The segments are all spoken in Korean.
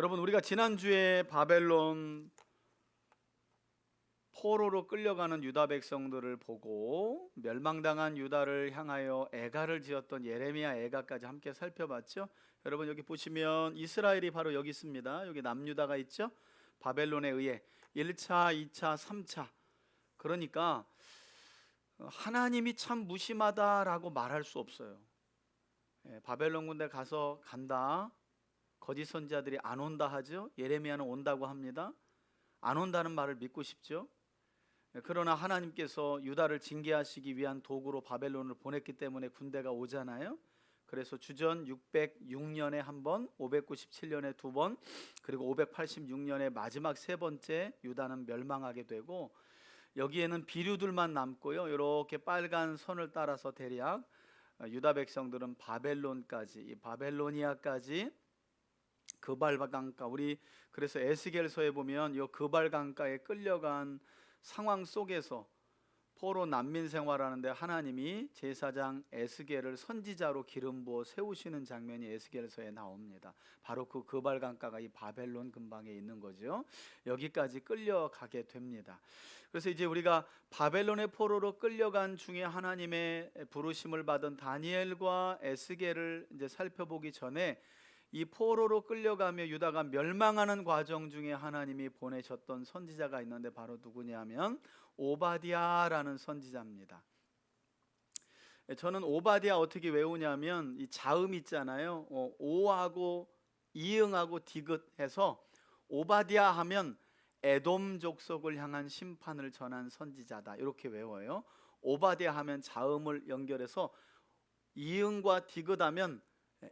여러분, 우리가 지난주에 바벨론 포로로 끌려가는 유다 백성들을 보고 멸망당한 유다를 향하여 애가를 지었던 예레미야 애가까지 함께 살펴봤죠. 여러분, 여기 보시면 이스라엘이 바로 여기 있습니다. 여기 남유다가 있죠. 바벨론에 의해 1차, 2차, 3차. 그러니까 하나님이 참 무심하다라고 말할 수 없어요. 바벨론 군대 가서 간다. 거짓 선지자들이 안 온다 하죠. 예레미야는 온다고 합니다. 안 온다는 말을 믿고 싶죠. 그러나 하나님께서 유다를 징계하시기 위한 도구로 바벨론을 보냈기 때문에 군대가 오잖아요. 그래서 주전 606년에 한 번, 597년에 두 번, 그리고 586년에 마지막 세 번째 유다는 멸망하게 되고, 여기에는 비류들만 남고요. 이렇게 빨간 선을 따라서 대략 유다 백성들은 바벨론까지, 이 바벨로니아까지 그발강가, 우리 그래서 에스겔서에 보면 이 그발강가에 끌려간 상황 속에서 포로 난민 생활하는데 하나님이 제사장 에스겔을 선지자로 기름 부어 세우시는 장면이 에스겔서에 나옵니다. 바로 그 그발강가가 이 바벨론 근방에 있는 거죠. 여기까지 끌려가게 됩니다. 그래서 이제 우리가 바벨론의 포로로 끌려간 중에 하나님의 부르심을 받은 다니엘과 에스겔을 이제 살펴보기 전에 이 포로로 끌려가며 유다가 멸망하는 과정 중에 하나님이 보내셨던 선지자가 있는데 바로 누구냐면 오바댜라는 선지자입니다. 저는 오바댜 어떻게 외우냐면 이 자음 있잖아요. 오하고 이응하고 디귿해서 오바댜 하면 에돔 족속을 향한 심판을 전한 선지자다, 이렇게 외워요. 오바댜 하면 자음을 연결해서 이응과 디귿하면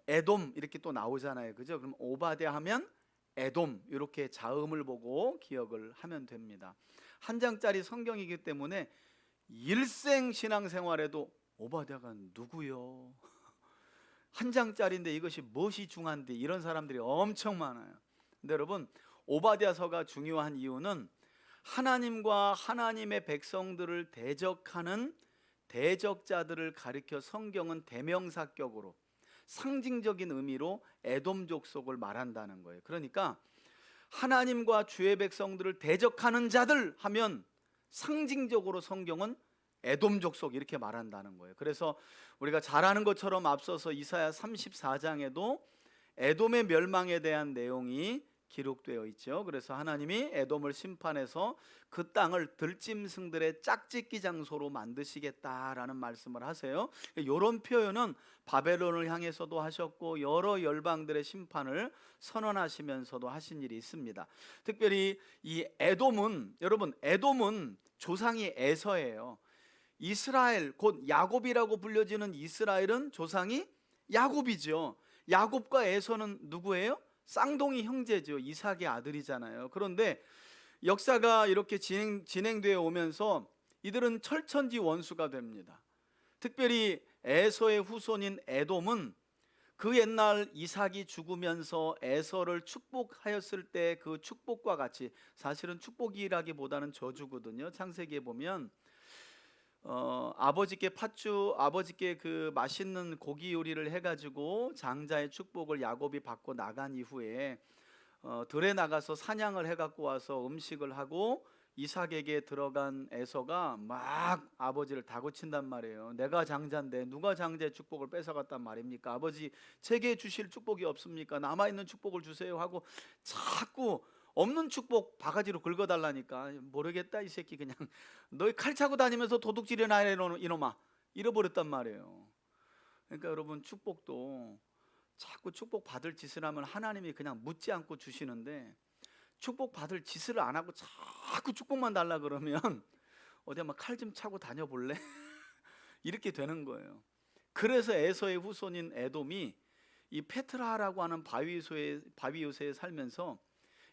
에돔 이렇게 또 나오잖아요. 그죠? 그럼 오바댜 하면 에돔, 이렇게 자음을 보고 기억을 하면 됩니다. 한 장짜리 성경이기 때문에 일생 신앙생활에도 오바댜가 누구요? 한 장짜리인데 이것이 무엇이 중한데, 이런 사람들이 엄청 많아요. 근데 여러분, 오바댜서가 중요한 이유는 하나님과 하나님의 백성들을 대적하는 대적자들을 가리켜 성경은 대명사격으로 상징적인 의미로 에돔 족속을 말한다는 거예요. 그러니까 하나님과 주의 백성들을 대적하는 자들 하면 상징적으로 성경은 에돔 족속 이렇게 말한다는 거예요. 그래서 우리가 잘 아는 것처럼 앞서서 이사야 34장에도 에돔의 멸망에 대한 내용이 기록되어 있죠. 그래서 하나님이 에돔을 심판해서 그 땅을 들짐승들의 짝짓기 장소로 만드시겠다라는 말씀을 하세요. 이런 표현은 바벨론을 향해서도 하셨고 여러 열방들의 심판을 선언하시면서도 하신 일이 있습니다. 특별히 이 에돔은, 여러분, 에돔은 조상이 에서예요. 이스라엘, 곧 야곱이라고 불려지는 이스라엘은 조상이 야곱이죠. 야곱과 에서는 누구예요? 쌍둥이 형제죠. 이삭의 아들이잖아요. 그런데 역사가 이렇게 진행되어 오면서 이들은 철천지 원수가 됩니다. 특별히 에서의 후손인 에돔은 그 옛날 이삭이 죽으면서 에서를 축복하였을 때 그 축복과 같이, 사실은 축복이라기보다는 저주거든요. 창세기에 보면 아버지께 팥주, 아버지께 그 맛있는 고기 요리를 해가지고 장자의 축복을 야곱이 받고 나간 이후에 들에 나가서 사냥을 해갖고 와서 음식을 하고 이삭에게 들어간 에서가 막 아버지를 다그친단 말이에요. 내가 장자인데 누가 장자의 축복을 뺏어갔단 말입니까? 아버지, 제게 주실 축복이 없습니까? 남아있는 축복을 주세요 하고 자꾸 없는 축복 바가지로 긁어달라니까. 모르겠다 이 새끼, 그냥 너희 칼 차고 다니면서 도둑질이나 해 이놈아, 잃어버렸단 말이에요. 그러니까 여러분, 축복도 자꾸 축복 받을 짓을 하면 하나님이 그냥 묻지 않고 주시는데, 축복 받을 짓을 안 하고 자꾸 축복만 달라 그러면 어디 한번 칼 좀 차고 다녀볼래? 이렇게 되는 거예요. 그래서 에서의 후손인 에돔이 이 페트라라고 하는 바위 요새에 살면서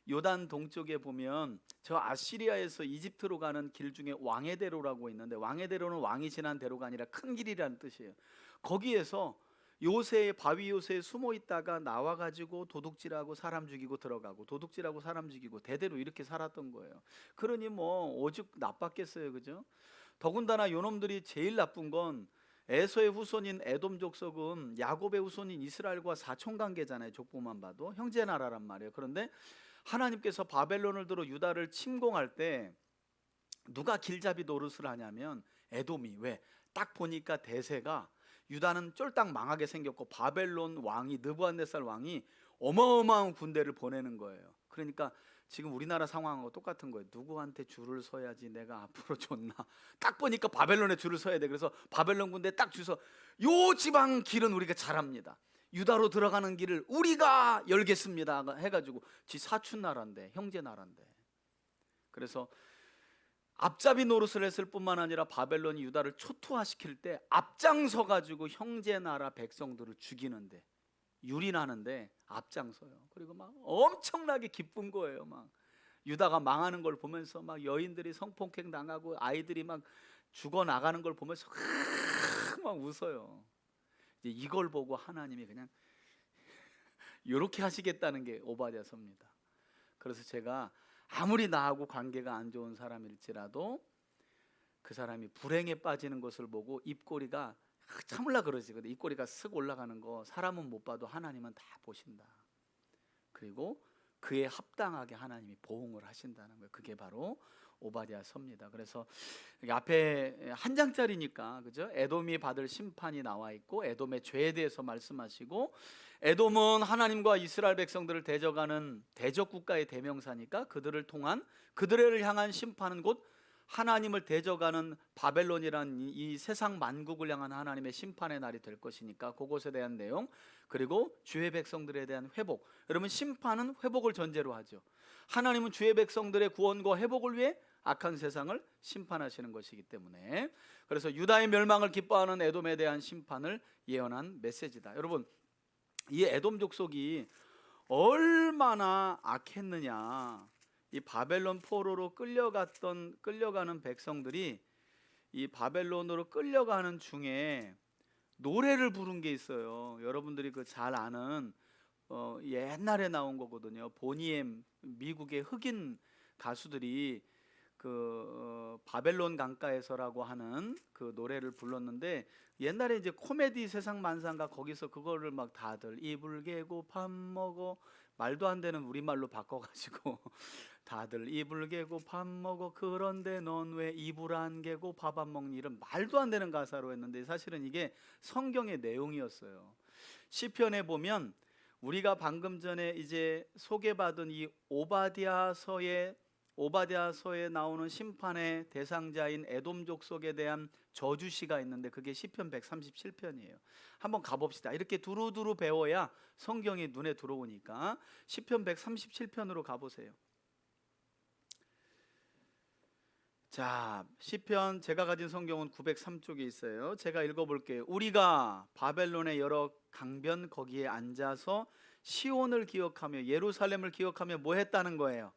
요단 동쪽에 보면 저 아시리아에서 이집트로 가는 길 중에 왕의대로라고 있는데, 왕의대로는 왕이 지난 대로가 아니라 큰 길이라는 뜻이에요. 거기에서 요새의 바위 요새에 숨어 있다가 나와가지고 도둑질하고 사람 죽이고 들어가고 도둑질하고 사람 죽이고 대대로 이렇게 살았던 거예요. 그러니 뭐 오죽 나빴겠어요, 그죠? 더군다나 요놈들이 제일 나쁜 건 에서의 후손인 에돔 족속은 야곱의 후손인 이스라엘과 사촌관계잖아요. 족보만 봐도 형제 나라란 말이에요. 그런데 하나님께서 바벨론을 들어 유다를 침공할 때 누가 길잡이 노릇을 하냐면 에돔이. 왜? 딱 보니까 대세가 유다는 쫄딱 망하게 생겼고 바벨론 왕이 느부갓네살 왕이 어마어마한 군대를 보내는 거예요. 그러니까 지금 우리나라 상황하고 똑같은 거예요. 누구한테 줄을 서야지 내가 앞으로 좋나. 딱 보니까 바벨론에 줄을 서야 돼. 그래서 바벨론 군대 딱 줄 서 요 지방 길은 우리가 잘합니다. 유다로 들어가는 길을 우리가 열겠습니다 해가지고 지 사촌 나라인데, 형제 나라인데. 그래서 앞잡이 노릇을 했을 뿐만 아니라 바벨론이 유다를 초토화시킬 때 앞장서 가지고 형제 나라 백성들을 죽이는데, 유린하는데 앞장서요. 그리고 막 엄청나게 기쁜 거예요. 막 유다가 망하는 걸 보면서 막 여인들이 성폭행 당하고 아이들이 막 죽어 나가는 걸 보면서 막 웃어요. 이제 이걸 보고 하나님이 그냥 이렇게 하시겠다는 게 오바댜서입니다. 그래서 제가 아무리 나하고 관계가 안 좋은 사람일지라도 그 사람이 불행에 빠지는 것을 보고 입꼬리가 참을라 그러시거든요. 입꼬리가 쓱 올라가는 거 사람은 못 봐도 하나님은 다 보신다. 그리고 그에 합당하게 하나님이 보응을 하신다는 거예요. 그게 바로 오바댜서입니다. 그래서 여기 앞에 한 장짜리니까, 그죠? 에돔이 받을 심판이 나와 있고 에돔의 죄에 대해서 말씀하시고, 에돔은 하나님과 이스라엘 백성들을 대적하는 대적 국가의 대명사니까 그들을 통한, 그들을 향한 심판은 곧 하나님을 대적하는 바벨론이란 이 세상 만국을 향한 하나님의 심판의 날이 될 것이니까 그것에 대한 내용, 그리고 주의 백성들에 대한 회복. 여러분, 심판은 회복을 전제로 하죠. 하나님은 주의 백성들의 구원과 회복을 위해 악한 세상을 심판하시는 것이기 때문에, 그래서 유다의 멸망을 기뻐하는 에돔에 대한 심판을 예언한 메시지다. 여러분, 이 에돔 족속이 얼마나 악했느냐. 이 바벨론 포로로 끌려가는 백성들이 이 바벨론으로 끌려가는 중에 노래를 부른 게 있어요. 여러분들이 그 잘 아는 옛날에 나온 거거든요. 보니엠, 미국의 흑인 가수들이 그 바벨론 강가에서라고 하는 그 노래를 불렀는데, 옛날에 이제 코미디 세상 만상가 거기서 그거를 막 다들 이불 개고 밥 먹어, 말도 안 되는 우리말로 바꿔가지고 다들 이불 개고 밥 먹어, 그런데 넌 왜 이불 안 개고 밥 안 먹니, 이런 말도 안 되는 가사로 했는데 사실은 이게 성경의 내용이었어요. 시편에 보면 우리가 방금 전에 이제 소개받은 이 오바댜서에 나오는 심판의 대상자인 에돔 족속에 대한 저주시가 있는데 그게 시편 137편이에요. 한번 가봅시다. 이렇게 두루두루 배워야 성경이 눈에 들어오니까 시편 137편으로 가보세요. 자, 시편, 제가 가진 성경은 903쪽에 있어요. 제가 읽어볼게요. 우리가 바벨론의 여러 강변 거기에 앉아서 시온을 기억하며 예루살렘을 기억하며 뭐 했다는 거예요?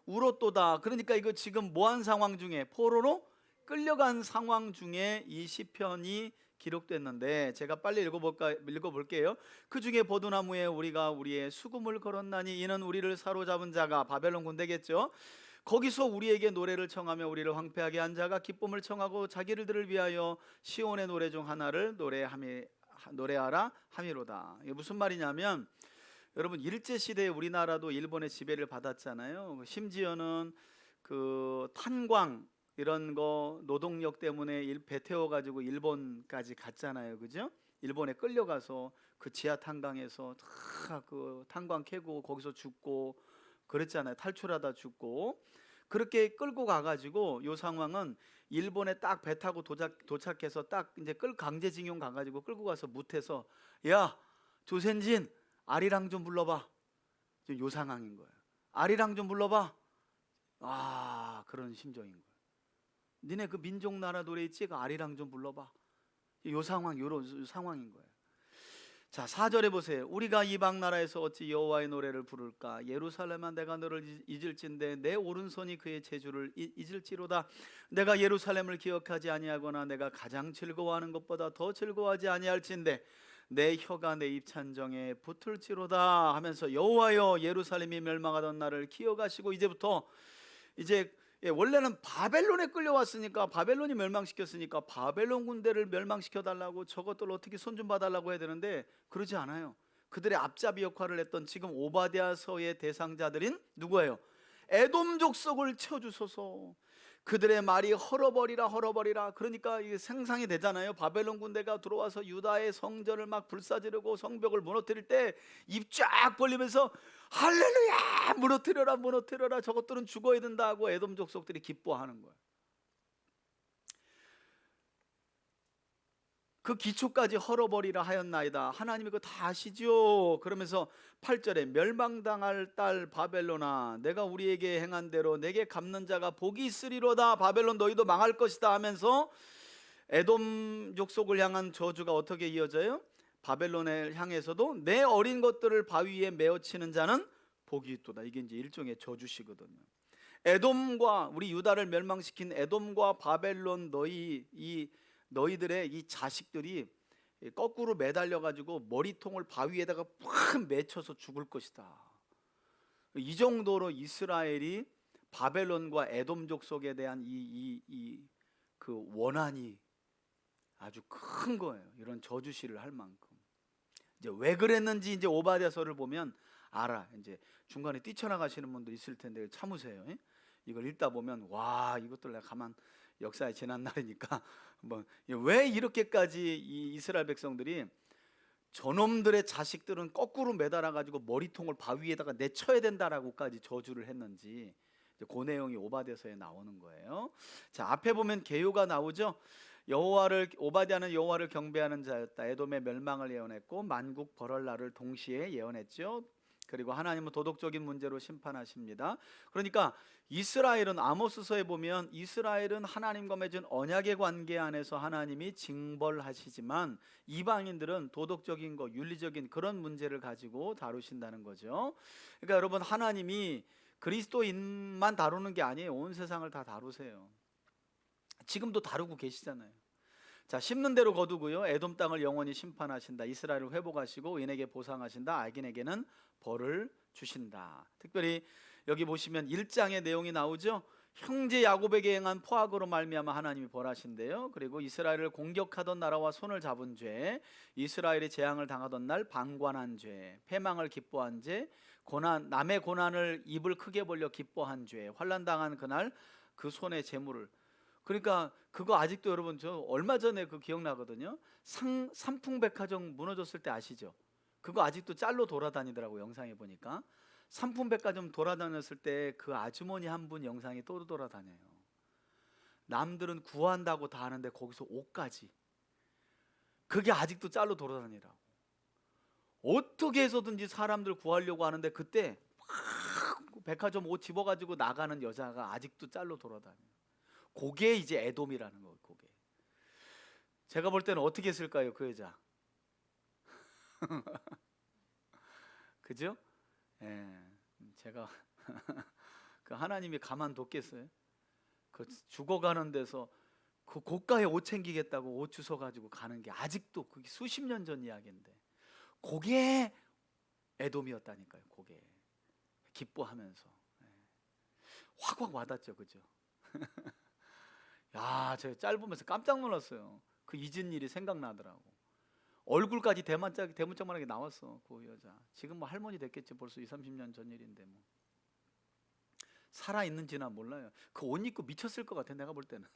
울었도다. 그러니까 이거 지금 뭐한 상황 중에, 포로로 끌려간 상황 중에 이 시편이 기록됐는데, 제가 빨리 읽어볼게요. 그 중에 버드나무에 우리가 우리의 수금을 걸었나니 이는 우리를 사로잡은 자가, 바벨론 군대겠죠, 거기서 우리에게 노래를 청하며 우리를 황폐하게 한 자가 기쁨을 청하고 자기들을 위하여 시온의 노래 중 하나를 노래하라 함이로다. 이게 무슨 말이냐면, 여러분, 일제시대에 우리나라도 일본의 지배를 받았잖아요. 심지어는 그 탄광 이런 거 노동력 때문에 배 태워가지고 일본까지 갔잖아요. 그죠? 일본에 끌려가서 그 지하 탄광에서 다 그 탄광 캐고 거기서 죽고 그랬잖아요. 탈출하다 죽고. 그렇게 끌고 가가지고 요 상황은 일본에 딱 배 타고 도착해서 딱 이제 강제징용 가가지고 끌고 가서 묻해서, 야 조센진 아리랑 좀 불러봐. 지금 요 상황인 거예요. 아리랑 좀 불러봐. 아, 그런 심정인 거예요. 니네 그 민족 나라 노래 있지? 그 아리랑 좀 불러봐. 요 상황인 거예요. 자, 4절에 보세요. 우리가 이방 나라에서 어찌 여호와의 노래를 부를까? 예루살렘아, 내가 너를 잊을진대 내 오른손이 그의 제주를 잊을지로다. 내가 예루살렘을 기억하지 아니하거나 내가 가장 즐거워하는 것보다 더 즐거워하지 아니할진대 내 혀가 내 입찬정에 붙을지로다 하면서, 여호와여, 예루살렘이 멸망하던 날을 기억하시고, 이제부터 이제 예, 원래는 바벨론에 끌려왔으니까, 바벨론이 멸망시켰으니까 바벨론 군대를 멸망시켜 달라고, 저것들 어떻게 손좀 봐달라고 해야 되는데 그러지 않아요. 그들의 앞잡이 역할을 했던 지금 오바댜서의 대상자들인 누구예요? 에돔 족속을 쳐주소서. 그들의 말이 헐어버리라 헐어버리라. 그러니까 이게 생상이 되잖아요. 바벨론 군대가 들어와서 유다의 성전을 막 불사지르고 성벽을 무너뜨릴 때 입 쫙 벌리면서 할렐루야, 무너뜨려라 무너뜨려라, 저것들은 죽어야 된다 하고 에돔 족속들이 기뻐하는 거예요. 그 기초까지 헐어버리라 하였나이다. 하나님이 그거 다 아시죠. 그러면서 8절에 멸망당할 딸 바벨론아, 내가 우리에게 행한 대로 내게 갚는 자가 복이 있으리로다. 바벨론 너희도 망할 것이다 하면서 에돔 족속을 향한 저주가 어떻게 이어져요? 바벨론을 향해서도 내 어린 것들을 바위에 메어치는 자는 복이 있도다. 이게 이제 일종의 저주시거든요. 에돔과, 우리 유다를 멸망시킨 에돔과 바벨론, 너희들의 이 자식들이 거꾸로 매달려 가지고 머리통을 바위에다가 팍 맺혀서 죽을 것이다. 이 정도로 이스라엘이 바벨론과 에돔 족속에 대한 그 원한이 아주 큰 거예요. 이런 저주시를 할 만큼. 이제 왜 그랬는지 이제 오바댜서를 보면 알아. 이제 중간에 뛰쳐나가시는 분들 있을 텐데 참으세요. 이걸 읽다 보면 와, 이것들 내가 가만 역사에 지난 날이니까 뭐 왜 이렇게까지 이 이스라엘 백성들이 저놈들의 자식들은 거꾸로 매달아 가지고 머리통을 바위에다가 내쳐야 된다라고까지 저주를 했는지, 그 내용이 오바댜서에 나오는 거예요. 자, 앞에 보면 계요가 나오죠. 오바댜는 여호와를 경배하는 자였다. 에돔의 멸망을 예언했고 만국 벌할 날을 동시에 예언했죠. 그리고 하나님은 도덕적인 문제로 심판하십니다. 그러니까 이스라엘은, 아모스서에 보면 이스라엘은 하나님과 맺은 언약의 관계 안에서 하나님이 징벌하시지만 이방인들은 도덕적인 거, 윤리적인 그런 문제를 가지고 다루신다는 거죠. 그러니까 여러분, 하나님이 그리스도인만 다루는 게 아니에요. 온 세상을 다 다루세요. 지금도 다루고 계시잖아요. 자, 심는 대로 거두고요, 에돔 땅을 영원히 심판하신다. 이스라엘을 회복하시고 인에게 보상하신다. 악인에게는 벌을 주신다. 특별히 여기 보시면 1장의 내용이 나오죠. 형제 야곱에게 행한 포악으로 말미암아 하나님이 벌하신대요. 그리고 이스라엘을 공격하던 나라와 손을 잡은 죄, 이스라엘이 재앙을 당하던 날 방관한 죄, 패망을 기뻐한 죄, 남의 고난을 입을 크게 벌려 기뻐한 죄, 환난 당한 그날 그 손의 재물을. 그러니까 그거 아직도 여러분, 저 얼마 전에 그 기억나거든요. 삼풍백화점 무너졌을 때 아시죠? 그거 아직도 짤로 돌아다니더라고, 영상에 보니까. 삼풍백화점 돌아다녔을 때 그 아주머니 한 분 영상이 또 돌아다녀요. 남들은 구한다고 다 하는데 거기서 옷까지, 그게 아직도 짤로 돌아다니라고. 어떻게 해서든지 사람들 구하려고 하는데 그때 막 백화점 옷 집어가지고 나가는 여자가 아직도 짤로 돌아다녀요. 그게 이제 에돔이라는 거예요. 그게. 제가 볼 때는 어떻게 했을까요, 그 여자? 그죠? 예, 제가 그 하나님이 가만뒀겠어요? 그 죽어가는 데서 그 고가에 옷 챙기겠다고 옷 주워 가지고 가는 게 아직도 그게 수십 년 전 이야기인데, 그게 에돔이었다니까요. 그게 기뻐하면서. 예. 확 와닿죠, 그죠? 야, 제가 짧으면서 깜짝 놀랐어요. 그 잊은 일이 생각나더라고. 얼굴까지 대문짝만하게 나왔어, 그 여자. 지금 뭐 할머니 됐겠지. 벌써 20, 30년 전 일인데 뭐. 살아있는지나 몰라요. 그 옷 입고 미쳤을 것 같아, 내가 볼 때는.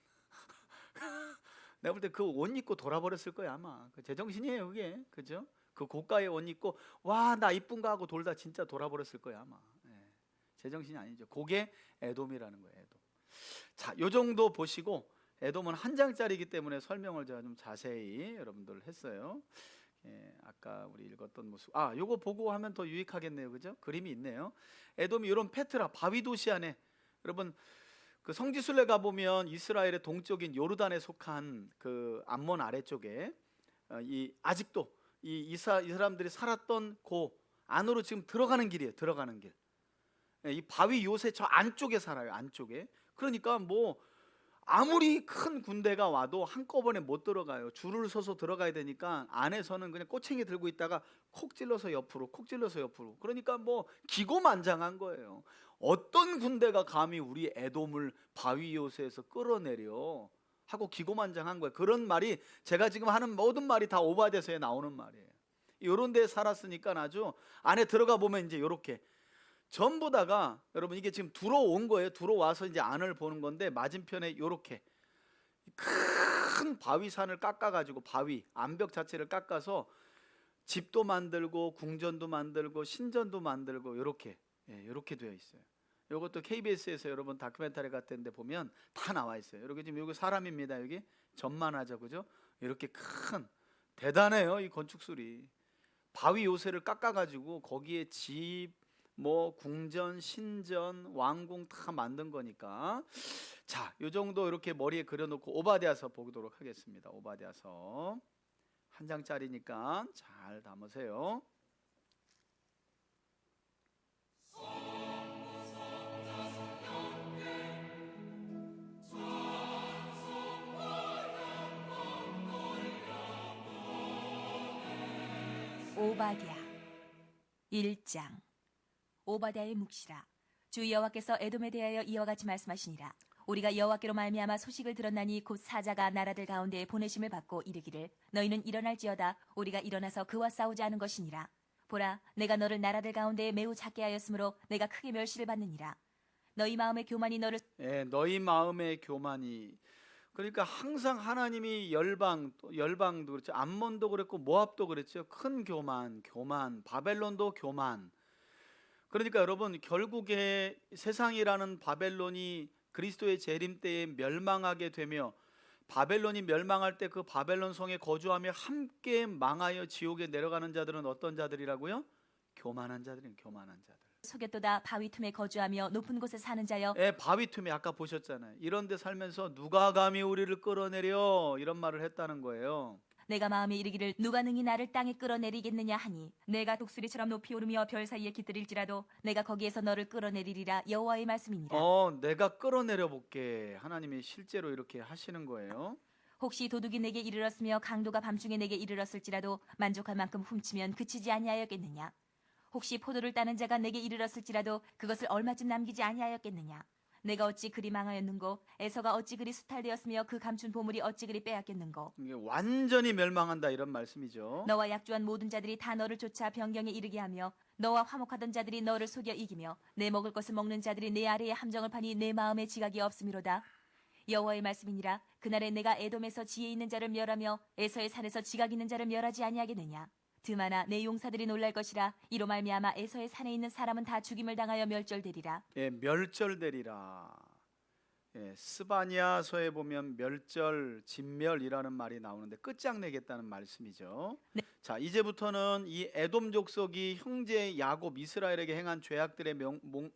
내가 볼 때 그 옷 입고 돌아버렸을 거야, 아마. 그 제정신이에요, 그게. 그죠? 그 고가의 옷 입고 와, 나 이쁜가 하고 돌다 진짜 돌아버렸을 거야, 아마. 예. 제정신이 아니죠. 그게 에돔이라는 거예요, 에돔. 자, 요 정도 보시고, 에돔은 한 장짜리이기 때문에 설명을 제가 좀 자세히 여러분들 했어요. 예, 아까 우리 읽었던 모습. 요거 보고 하면 더 유익하겠네요, 그죠? 그림이 있네요. 에돔이 이런 페트라 바위 도시 안에, 여러분 그 성지순례 가 보면 이스라엘의 동쪽인 요르단에 속한 그 암몬 아래쪽에 아직도 이 사람들이 살았던 그 안으로 지금 들어가는 길이에요. 들어가는 길. 예, 이 바위 요새 저 안쪽에 살아요, 안쪽에. 그러니까 뭐 아무리 큰 군대가 와도 한꺼번에 못 들어가요. 줄을 서서 들어가야 되니까 안에서는 그냥 꼬챙이 들고 있다가 콕 찔러서 옆으로, 콕 찔러서 옆으로. 그러니까 뭐 기고만장한 거예요. 어떤 군대가 감히 우리 에돔을 바위 요새에서 끌어내려 하고 기고만장한 거예요. 그런 말이 제가 지금 하는 모든 말이 다 오바댜서에 나오는 말이에요. 이런 데 살았으니까 아주 안에 들어가 보면 이제 이렇게 전부 다가 여러분 이게 지금 들어온 거예요. 들어와서 이제 안을 보는 건데 맞은편에 이렇게 큰 바위산을 깎아가지고 바위 암벽 자체를 깎아서 집도 만들고 궁전도 만들고 신전도 만들고 이렇게 이렇게 되어 있어요. 이것도 KBS에서 여러분 다큐멘터리 같은데 보면 다 나와 있어요. 이렇게 지금 여기 사람입니다. 여기 전만하죠, 그죠? 이렇게 큰 대단해요. 이 건축술이 바위 요새를 깎아가지고 거기에 집, 뭐 궁전, 신전, 왕궁 다 만든 거니까. 자, 요 정도 이렇게 머리에 그려놓고 오바댜서 보도록 하겠습니다. 오바댜서 한 장짜리니까 잘 담으세요. 오바댜 1장. 오바댜의 묵시라. 주 여호와께서 에돔에 대하여 이와 같이 말씀하시니라. 우리가 여호와께로 말미암아 소식을 들었나니 곧 사자가 나라들 가운데에 보내심을 받고 이르기를 너희는 일어날지어다. 우리가 일어나서 그와 싸우지 않은 것이니라. 보라, 내가 너를 나라들 가운데에 매우 작게 하였으므로 내가 크게 멸시를 받느니라. 너희 마음의 교만이 너를 너희 마음의 교만이. 그러니까 항상 하나님이 열방도 그렇죠. 암몬도 그랬고 모압도 그랬죠. 큰 교만, 바벨론도 교만. 그러니까 여러분 결국에 세상이라는 바벨론이 그리스도의 재림 때에 멸망하게 되며 바벨론이 멸망할 때 그 바벨론 성에 거주하며 함께 망하여 지옥에 내려가는 자들은 어떤 자들이라고요? 교만한 자들이에요. 교만한 자들. 속였도다. 바위 틈에 거주하며 높은 곳에 사는 자여. 바위 틈에 아까 보셨잖아요. 이런 데 살면서 누가 감히 우리를 끌어내려 이런 말을 했다는 거예요. 내가 마음에 이르기를 누가 능히 나를 땅에 끌어내리겠느냐 하니 내가 독수리처럼 높이 오르며 별 사이에 깃들일지라도 내가 거기에서 너를 끌어내리리라. 여호와의 말씀이니라. 내가 끌어내려 볼게. 하나님이 실제로 이렇게 하시는 거예요. 혹시 도둑이 내게 이르렀으며 강도가 밤중에 내게 이르렀을지라도 만족할 만큼 훔치면 그치지 아니하였겠느냐. 혹시 포도를 따는 자가 내게 이르렀을지라도 그것을 얼마쯤 남기지 아니하였겠느냐. 내가 어찌 그리 망하였는고 에서가 어찌 그리 수탈되었으며 그 감춘 보물이 어찌 그리 빼앗겼는고. 이게 완전히 멸망한다 이런 말씀이죠. 너와 약조한 모든 자들이 다 너를 쫓아 변경에 이르게 하며 너와 화목하던 자들이 너를 속여 이기며 내 먹을 것을 먹는 자들이 내 아래에 함정을 파니 내 마음에 지각이 없음이로다. 여호와의 말씀이니라. 그날에 내가 에돔에서 지혜 있는 자를 멸하며 에서의 산에서 지각 있는 자를 멸하지 아니하겠느냐. 드마나 내 용사들이 놀랄 것이라. 이로 말미암아 에서의 산에 있는 사람은 다 죽임을 당하여 멸절되리라. 멸절되리라. 스바냐서에 보면 멸절, 진멸이라는 말이 나오는데 끝장내겠다는 말씀이죠. 네. 자, 이제부터는 이 에돔 족속이 형제 야곱 이스라엘에게 행한 죄악들의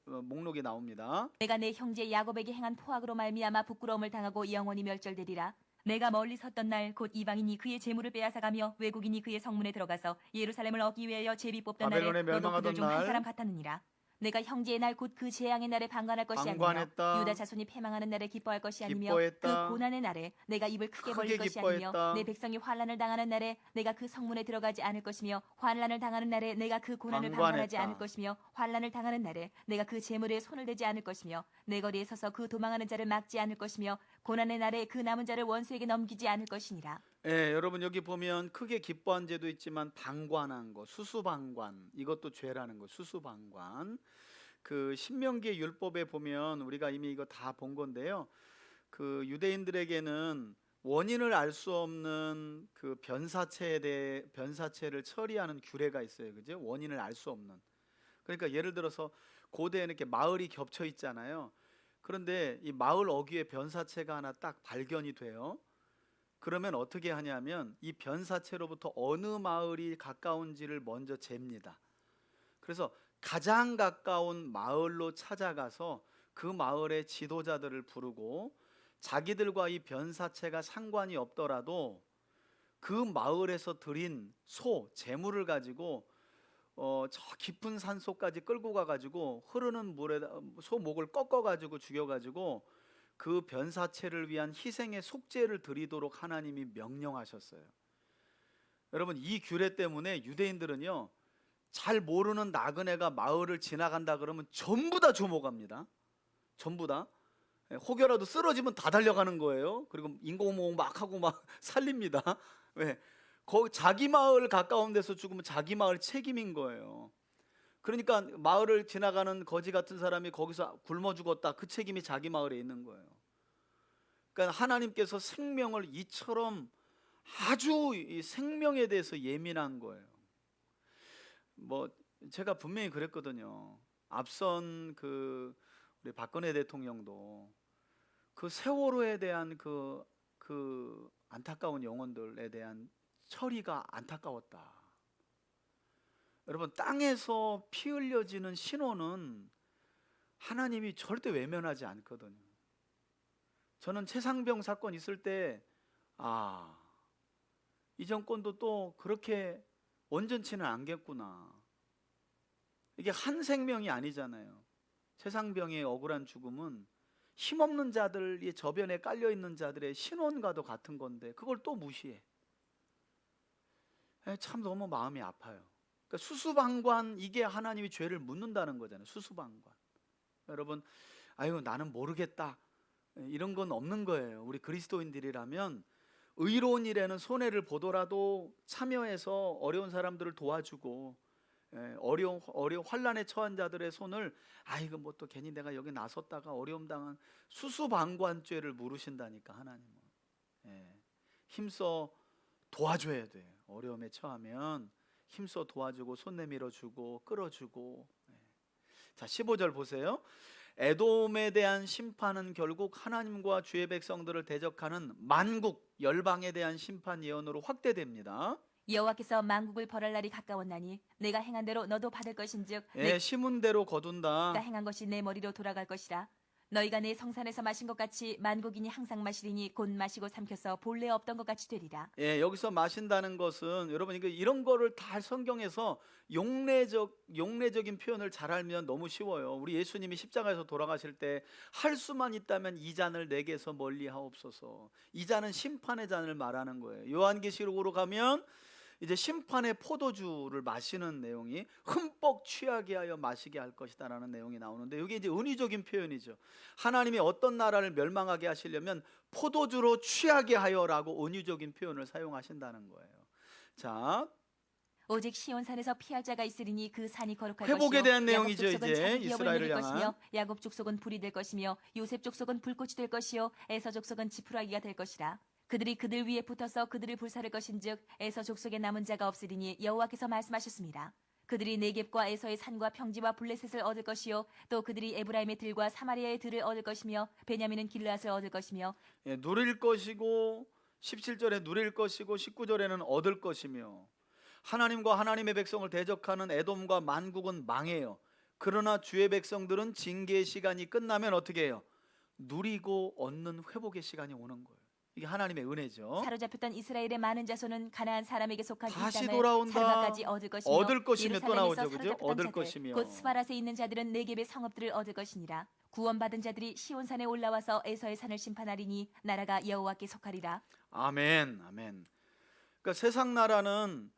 목록이 나옵니다. 내가 내 형제 야곱에게 행한 포악으로 말미암아 부끄러움을 당하고 영원히 멸절되리라. 내가 멀리 섰던 날 곧 이방인이 그의 재물을 빼앗아가며 외국인이 그의 성문에 들어가서 예루살렘을 얻기 위하여 제비 뽑던 날에 바벨론에 너도 멸망하던 그들 중 한 날 사람 같았느니라. 내가 형제의 날 곧 그 재앙의 날에 방관할 것이 방관했다. 아니며 유다 자손이 패망하는 날에 기뻐할 것이 아니며 기뻐했다. 그 고난의 날에 내가 입을 크게 벌릴 것이 기뻐했다. 아니며 내 백성이 환난을 당하는 날에 내가 그 성문에 들어가지 않을 것이며 환난을 당하는 날에 내가 그 고난을 방관하지 방관했다. 않을 것이며 환난을 당하는 날에 내가 그 재물에 손을 대지 않을 것이며 내 거리에 서서 그 도망하는 자를 막지 않을 것이며 고난의 날에 그 남은 자를 원수에게 넘기지 않을 것이니라. 여러분 여기 보면 크게 기뻐한 죄도 있지만 방관한 거, 수수방관, 이것도 죄라는 거. 수수방관. 그 신명기 율법에 보면 우리가 이미 이거 다 본 건데요. 그 유대인들에게는 원인을 알 수 없는 그 변사체를 처리하는 규례가 있어요. 그죠? 원인을 알 수 없는. 그러니까 예를 들어서 고대에는 이렇게 마을이 겹쳐 있잖아요. 그런데 이 마을 어귀에 변사체가 하나 딱 발견이 돼요. 그러면 어떻게 하냐면 이 변사체로부터 어느 마을이 가까운지를 먼저 잽니다. 그래서 가장 가까운 마을로 찾아가서 그 마을의 지도자들을 부르고 자기들과 이 변사체가 상관이 없더라도 그 마을에서 드린 재물을 가지고 저 깊은 산속까지 끌고 가가지고 흐르는 물에 소 목을 꺾어가지고 죽여가지고 그 변사체를 위한 희생의 속죄를 드리도록 하나님이 명령하셨어요. 여러분 이 규례 때문에 유대인들은요 잘 모르는 나그네가 마을을 지나간다 그러면 전부 다 조목합니다. 전부 다. 혹여라도 쓰러지면 다 달려가는 거예요. 그리고 인공호흡 막 하고 막 살립니다. 왜? 자기 마을 가까운 데서 죽으면 자기 마을 책임인 거예요. 그러니까 마을을 지나가는 거지 같은 사람이 거기서 굶어 죽었다, 그 책임이 자기 마을에 있는 거예요. 그러니까 하나님께서 생명을 이처럼 아주 이 생명에 대해서 예민한 거예요. 뭐 제가 분명히 그랬거든요. 앞선 우리 박근혜 대통령도 그 세월호에 대한 그 안타까운 영혼들에 대한 처리가 안타까웠다. 여러분, 땅에서 피 흘려지는 신호는 하나님이 절대 외면하지 않거든요. 저는 최상병 사건 있을 때 이 정권도 또 그렇게 온전치는 않겠구나. 이게 한 생명이 아니잖아요. 최상병의 억울한 죽음은 힘없는 자들이 저변에 깔려있는 자들의 신원과도 같은 건데 그걸 또 무시해. 참 너무 마음이 아파요. 그러니까 수수방관, 이게 하나님이 죄를 묻는다는 거잖아요. 수수방관. 여러분, 아유 나는 모르겠다, 이런 건 없는 거예요. 우리 그리스도인들이라면 의로운 일에는 손해를 보더라도 참여해서 어려운 사람들을 도와주고, 어려운 환난에 처한 자들의 손을 이거 뭐 또 괜히 내가 여기 나섰다가 어려움 당한, 수수방관죄를 물으신다니까 하나님은. 힘써 도와줘야 돼. 어려움에 처하면 힘써 도와주고 손 내밀어주고 끌어주고. 자, 15절 보세요. 에돔에 대한 심판은 결국 하나님과 주의 백성들을 대적하는 만국 열방에 대한 심판 예언으로 확대됩니다. 여호와께서 만국을 벌할 날이 가까웠나니 내가 행한 대로 너도 받을 것인즉 심은 대로 거둔다. 내가 행한 것이 내 머리로 돌아갈 것이라. 너희가 내 성산에서 마신 것 같이 만국인이 항상 마시리니 곧 마시고 삼켜서 본래 없던 것 같이 되리라. 여기서 마신다는 것은 여러분 이런 거를 다 성경에서 용례적인 표현을 잘 알면 너무 쉬워요. 우리 예수님이 십자가에서 돌아가실 때 할 수만 있다면 이 잔을 내게서 멀리 하옵소서. 이 잔은 심판의 잔을 말하는 거예요. 요한계시록으로 가면 이제 심판의 포도주를 마시는 내용이 흠뻑 취하게 하여 마시게 할 것이다라는 내용이 나오는데, 이게 이제 은유적인 표현이죠. 하나님이 어떤 나라를 멸망하게 하시려면 포도주로 취하게 하여라고 은유적인 표현을 사용하신다는 거예요. 자, 오직 시온산에서 피할 자가 있으리니 그 산이 거룩할 회복에 것이요 대한 내용이죠. 야곱 족속은 이제 자기 기업을 이스라엘을 누릴 향한. 것이며 야곱 족속은 불이 될 것이며 요셉 족속은 불꽃이 될 것이요 에서 족속은 지푸라기가 될 것이라. 그들이 그들 위에 붙어서 그들을 불사를 것인즉 에서 족속에 남은 자가 없으리니 여호와께서 말씀하셨습니다. 그들이 네겝과 에서의 산과 평지와 블레셋을 얻을 것이요 또 그들이 에브라임의 들과 사마리아의 들을 얻을 것이며 베냐민은 길르앗을 얻을 것이며. 누릴 것이고 17절에 누릴 것이고 19절에는 얻을 것이며. 하나님과 하나님의 백성을 대적하는 에돔과 만국은 망해요. 그러나 주의 백성들은 징계의 시간이 끝나면 어떻게 해요? 누리고 얻는 회복의 시간이 오는 거예요. 이게 하나님의 은혜죠. 사로잡혔던 이스라엘의 많은 자손은 가나안 사람에게 속한 이 다시 땅을 돌아온다. 살바까지 얻을 것이며 얻을 것이며 또 나오죠, 예루살렘에서 그죠? 사로잡혔던 얻을 자들, 것이며. 곧 스바라에 있는 자들은 네겝의 성읍들을 얻을 것이니라. 구원받은 자들이 시온산에 올라와서 에서의 산을 심판하리니 나라가 여호와께 속하리라. 아멘, 아멘. 그러니까 세상 나라는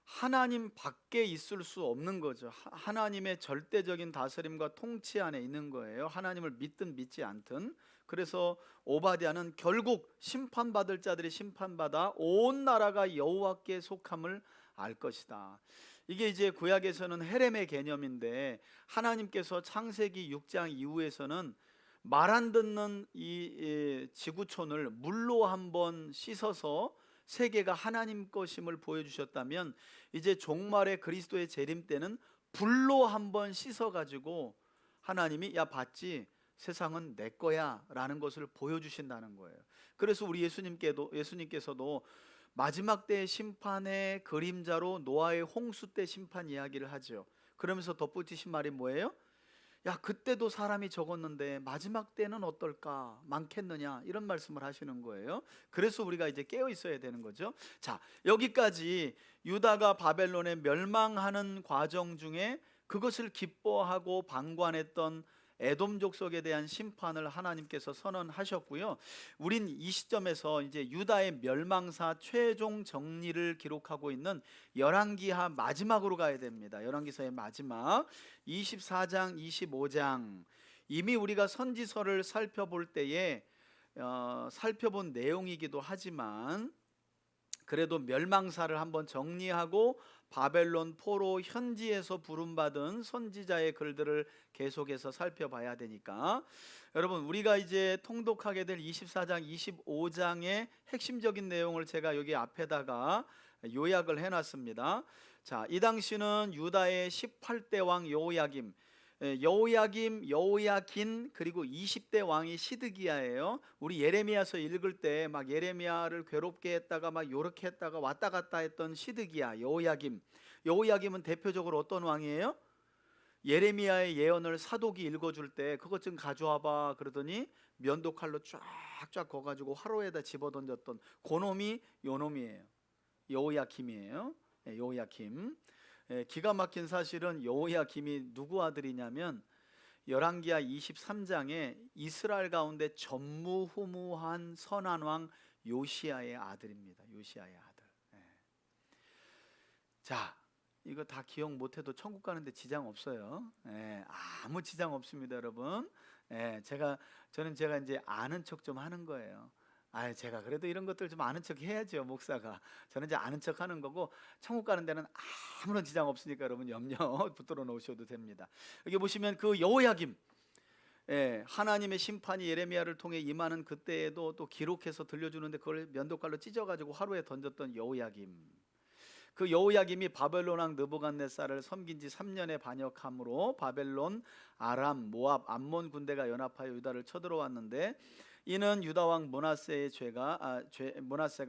하나님 밖에 있을 수 없는 거죠. 하나님의 절대적인 다스림과 통치 안에 있는 거예요. 하나님을 믿든 믿지 않든. 그래서 오바댜는 결국 심판받을 자들이 심판받아 온 나라가 여호와께 속함을 알 것이다. 이게 이제 구약에서는 헤렘의 개념인데, 하나님께서 창세기 6장 이후에서는 말 안 듣는 이 지구촌을 물로 한번 씻어서 세계가 하나님 것임을 보여주셨다면, 이제 종말의 그리스도의 재림 때는 불로 한번 씻어가지고 하나님이 야 봤지, 세상은 내 거야 라는 것을 보여주신다는 거예요. 그래서 우리 예수님께서도 마지막 때의 심판의 그림자로 노아의 홍수 때 심판 이야기를 하죠. 그러면서 덧붙이신 말이 뭐예요? 야, 그때도 사람이 적었는데 마지막 때는 어떨까? 많겠느냐? 이런 말씀을 하시는 거예요. 그래서 우리가 이제 깨어 있어야 되는 거죠. 자, 여기까지 유다가 바벨론에 멸망하는 과정 중에 그것을 기뻐하고 방관했던 에돔 족속에 대한 심판을 하나님께서 선언하셨고요. 우린 이 시점에서 이제 유다의 멸망사 최종 정리를 기록하고 있는 열왕기하 마지막으로 가야 됩니다. 열왕기서의 마지막 24장, 25장. 이미 우리가 선지서를 살펴볼 때에 살펴본 내용이기도 하지만 그래도 멸망사를 한번 정리하고 바벨론 포로 현지에서 부름받은 선지자의 글들을 계속해서 살펴봐야 되니까 여러분 우리가 이제 통독하게 될 24장 25장의 핵심적인 내용을 제가 여기 앞에다가 요약을 해놨습니다. 자, 이 당시는 유다의 18대 왕 여호야김, 여호야긴 그리고 20대 왕이 시드기야예요. 우리 예레미야서 읽을 때 막 예레미야를 괴롭게 했다가 막 요렇게 했다가 왔다 갔다 했던 시드기야, 여호야김. 여호야김은 대표적으로 어떤 왕이에요? 예레미야의 예언을 사독이 읽어줄 때 그것 좀 가져와봐 그러더니 면도칼로 쫙쫙 거가지고 화로에다 집어던졌던 그놈이 요놈이에요. 여호야김이에요. 여호야김. 기가 막힌 사실은 여호야김이 누구 아들이냐면 열왕기하 23장에 이스라엘 가운데 전무후무한 선한 왕 요시야의 아들입니다. 요시야의 아들. 자, 이거 다 기억 못해도 천국 가는데 지장 없어요. 아무 지장 없습니다, 여러분. 저는 제가 이제 아는 척 좀 하는 거예요. 제가 그래도 이런 것들 좀 아는 척 해야죠, 목사가. 저는 이제 아는 척 하는 거고, 천국 가는 데는 아무런 지장 없으니까 여러분 염려 붙들어 놓으셔도 됩니다. 여기 보시면 그 여호야김, 하나님의 심판이 예레미야를 통해 임하는 그때에도 또 기록해서 들려주는데 그걸 면도칼로 찢어가지고 화로에 던졌던 여호야김. 그 여호야김이 바벨론 왕 느부갓네살을 섬긴 지 3년의 반역함으로 바벨론, 아람, 모압, 암몬 군대가 연합하여 유다를 쳐들어왔는데 이는 유다 왕 므낫세가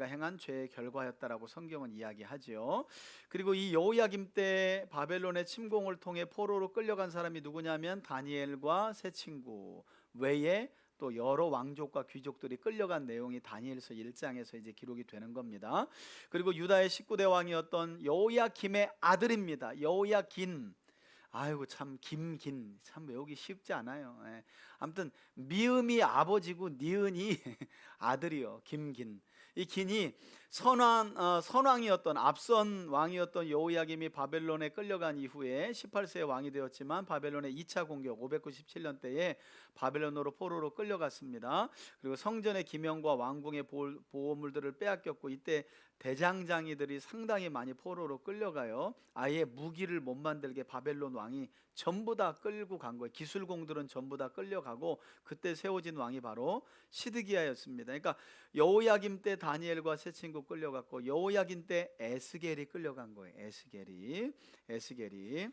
행한 죄의 결과였다라고 성경은 이야기하죠. 그리고 이 여호야김 때 바벨론의 침공을 통해 포로로 끌려간 사람이 누구냐면 다니엘과 세 친구 외에 또 여러 왕족과 귀족들이 끌려간 내용이 다니엘서 1장에서 이제 기록이 되는 겁니다. 그리고 유다의 19대 왕이었던 여호야김의 아들입니다. 여호야긴. 아이고 참 김긴 참 외우기 쉽지 않아요. 아무튼 미음이 아버지고 니은이 아들이요. 김긴. 이 긴이 선왕이었던 앞선 왕이었던 여호야김이 바벨론에 끌려간 이후에 18세의 왕이 되었지만 바벨론의 2차 공격 597년 때에 바벨론으로 포로로 끌려갔습니다. 그리고 성전의 기명과 왕궁의 보호물들을 빼앗겼고 이때 대장장이들이 상당히 많이 포로로 끌려가요. 아예 무기를 못 만들게 바벨론 왕이 전부 다 끌고 간 거예요. 기술공들은 전부 다 끌려가고 그때 세워진 왕이 바로 시드기야였습니다. 그러니까 여호야김 때 다니엘과 세 친구 끌려갔고 여호야김 때 에스겔이 끌려간 거예요. 에스겔이.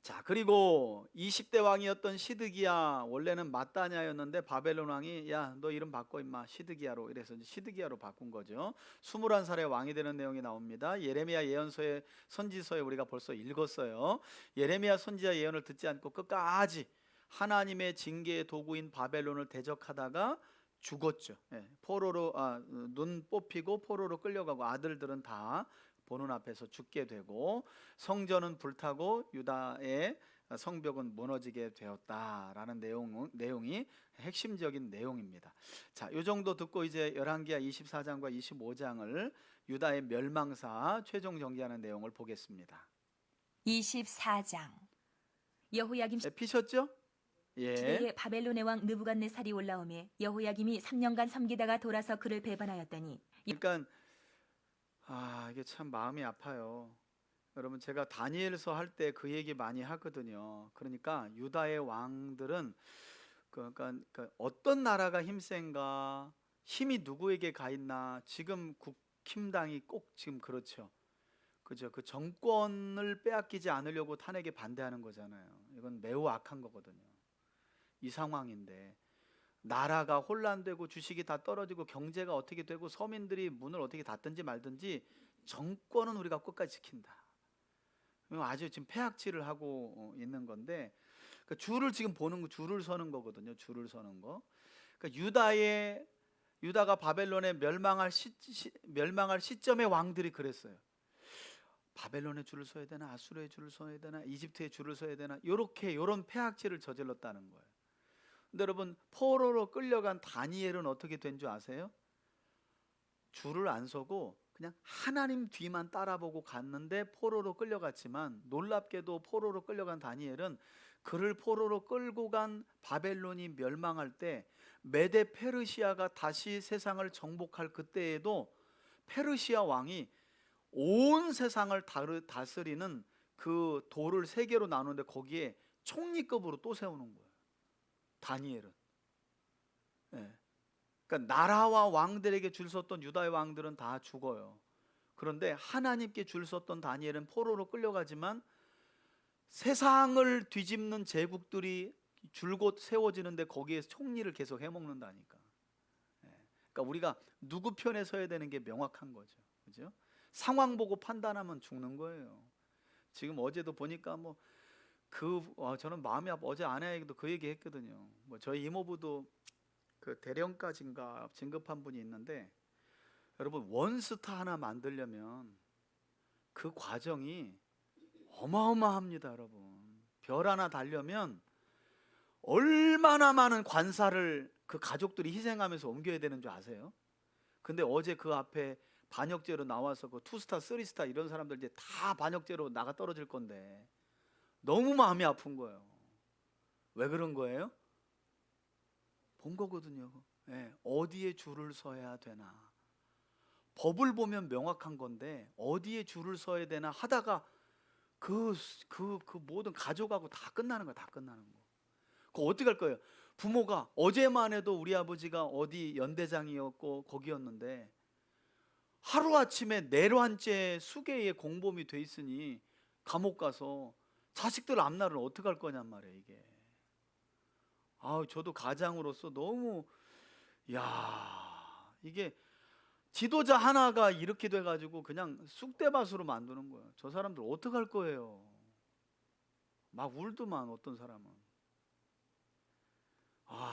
자, 그리고 20대 왕이었던 시드기야, 원래는 마따냐였는데 바벨론 왕이 야 너 이름 바꿔 임마 시드기야로, 이래서 시드기야로 바꾼 거죠. 21살의 왕이 되는 내용이 나옵니다. 예레미야 예언서의 선지서에 우리가 벌써 읽었어요. 예레미야 선지자 예언을 듣지 않고 끝까지 하나님의 징계의 도구인 바벨론을 대적하다가 죽었죠. 포로로 눈 뽑히고 포로로 끌려가고 아들들은 다 보는 앞에서 죽게 되고 성전은 불타고 유다의 성벽은 무너지게 되었다라는 내용이 핵심적인 내용입니다. 자, 이 정도 듣고 이제 열왕기하 24장과 25장을 유다의 멸망사 최종 정리하는 내용을 보겠습니다. 24장. 여호야김 피셨죠? 시대에 바벨론의 왕 느부갓네살이 올라오매 여호야김이 3년간 섬기다가 돌아서 그를 배반하였더니 그러니까 이게 참 마음이 아파요. 여러분 제가 다니엘서 할 때 그 얘기 많이 하거든요. 그러니까 유다의 왕들은 그러니까 어떤 나라가 힘센가, 힘이 누구에게 가 있나, 지금 국힘당이 꼭 지금 그렇죠. 그죠? 그 정권을 빼앗기지 않으려고 탄핵에 반대하는 거잖아요. 이건 매우 악한 거거든요. 이 상황인데 나라가 혼란되고 주식이 다 떨어지고 경제가 어떻게 되고 서민들이 문을 어떻게 닫든지 말든지 정권은 우리가 끝까지 지킨다. 아주 지금 폐악질을 하고 있는 건데 줄을 지금 보는 거, 줄을 서는 거거든요. 줄을 서는 거. 그러니까 유다가 바벨론에 멸망할 시점의 왕들이 그랬어요. 바벨론에 줄을 서야 되나, 아수르에 줄을 서야 되나, 이집트에 줄을 서야 되나, 요런 폐악질을 저질렀다는 거예요. 근데 여러분, 포로로 끌려간 다니엘은 어떻게 된 줄 아세요? 줄을 안 서고 그냥 하나님 뒤만 따라보고 갔는데 포로로 끌려갔지만, 놀랍게도 포로로 끌려간 다니엘은 그를 포로로 끌고 간 바벨론이 멸망할 때, 메데 페르시아가 다시 세상을 정복할 그때에도 페르시아 왕이 온 세상을 다스리는 그 돌을 세 개로 나누는데 거기에 총리급으로 또 세우는 거예요, 다니엘은. 예. 그러니까 나라와 왕들에게 줄 섰던 유다의 왕들은 다 죽어요. 그런데 하나님께 줄 섰던 다니엘은 포로로 끌려가지만 세상을 뒤집는 제국들이 줄곧 세워지는데 거기에 총리를 계속 해먹는다니까. 예. 그러니까 우리가 누구 편에 서야 되는 게 명확한 거죠. 그죠? 상황 보고 판단하면 죽는 거예요. 지금 어제도 보니까 저는 마음이 아파. 어제 아내에게도 그 얘기 했거든요. 저희 이모부도 그 대령까지인가 진급한 분이 있는데, 여러분, 원스타 하나 만들려면 그 과정이 어마어마합니다. 여러분, 별 하나 달려면 얼마나 많은 관사를 그 가족들이 희생하면서 옮겨야 되는 줄 아세요? 근데 어제 그 앞에 반역죄로 나와서 그 투스타, 쓰리스타 이런 사람들 이제 다 반역죄로 나가 떨어질 건데 너무 마음이 아픈 거예요. 왜 그런 거예요? 본 거거든요. 예, 어디에 줄을 서야 되나. 법을 보면 명확한 건데 어디에 줄을 서야 되나 하다가 그 모든 가족하고 다 끝나는 거야. 다 끝나는 거. 그거 어떻게 할 거예요? 부모가 어제만 해도 우리 아버지가 어디 연대장이었고 거기였는데 하루아침에 내로한죄 수개에 공범이 돼 있으니 감옥 가서 자식들 앞날을 어떻게 할 거냔 말이에요, 이게. 저도 가장으로서 너무, 이게 지도자 하나가 이렇게 돼가지고 그냥 쑥대밭으로 만드는 거예요. 저 사람들 어떻게 할 거예요? 막 울더만, 어떤 사람은.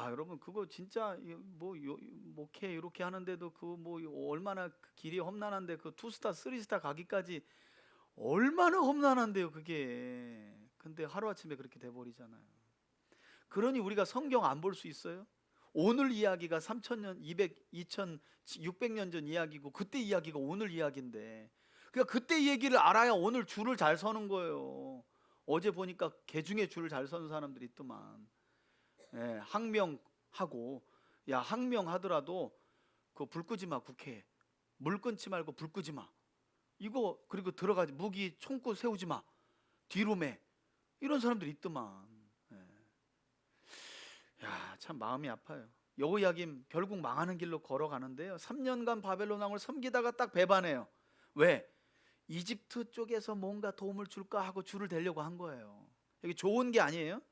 여러분, 그거 진짜 목회 이렇게 하는데도 얼마나 길이 험난한데, 그 투스타 쓰리스타 가기까지 얼마나 험난한데요, 그게. 근데 하루아침에 그렇게 돼버리잖아요. 그러니 우리가 성경 안 볼 수 있어요? 오늘 이야기가 3000년, 2600년 전 이야기고 그때 이야기가 오늘 이야기인데, 그러니까 그때 얘기를 알아야 오늘 줄을 잘 서는 거예요. 어제 보니까 개중에 줄을 잘 서는 사람들이 있더만. 예, 항명하고, 항명하더라도 그 불 끄지 마, 국회에. 물 끊지 말고 불 끄지 마. 이거, 그리고 들어가지, 무기 총구 세우지 마, 뒤로 매. 이런 사람들이 있더만. 참 마음이 아파요. 여호야김 결국 망하는 길로 걸어가는데요, 3년간 바벨론 왕을 섬기다가 딱 배반해요. 왜? 이집트 쪽에서 뭔가 도움을 줄까 하고 줄을 대려고 한 거예요. 이게 좋은 게 아니에요.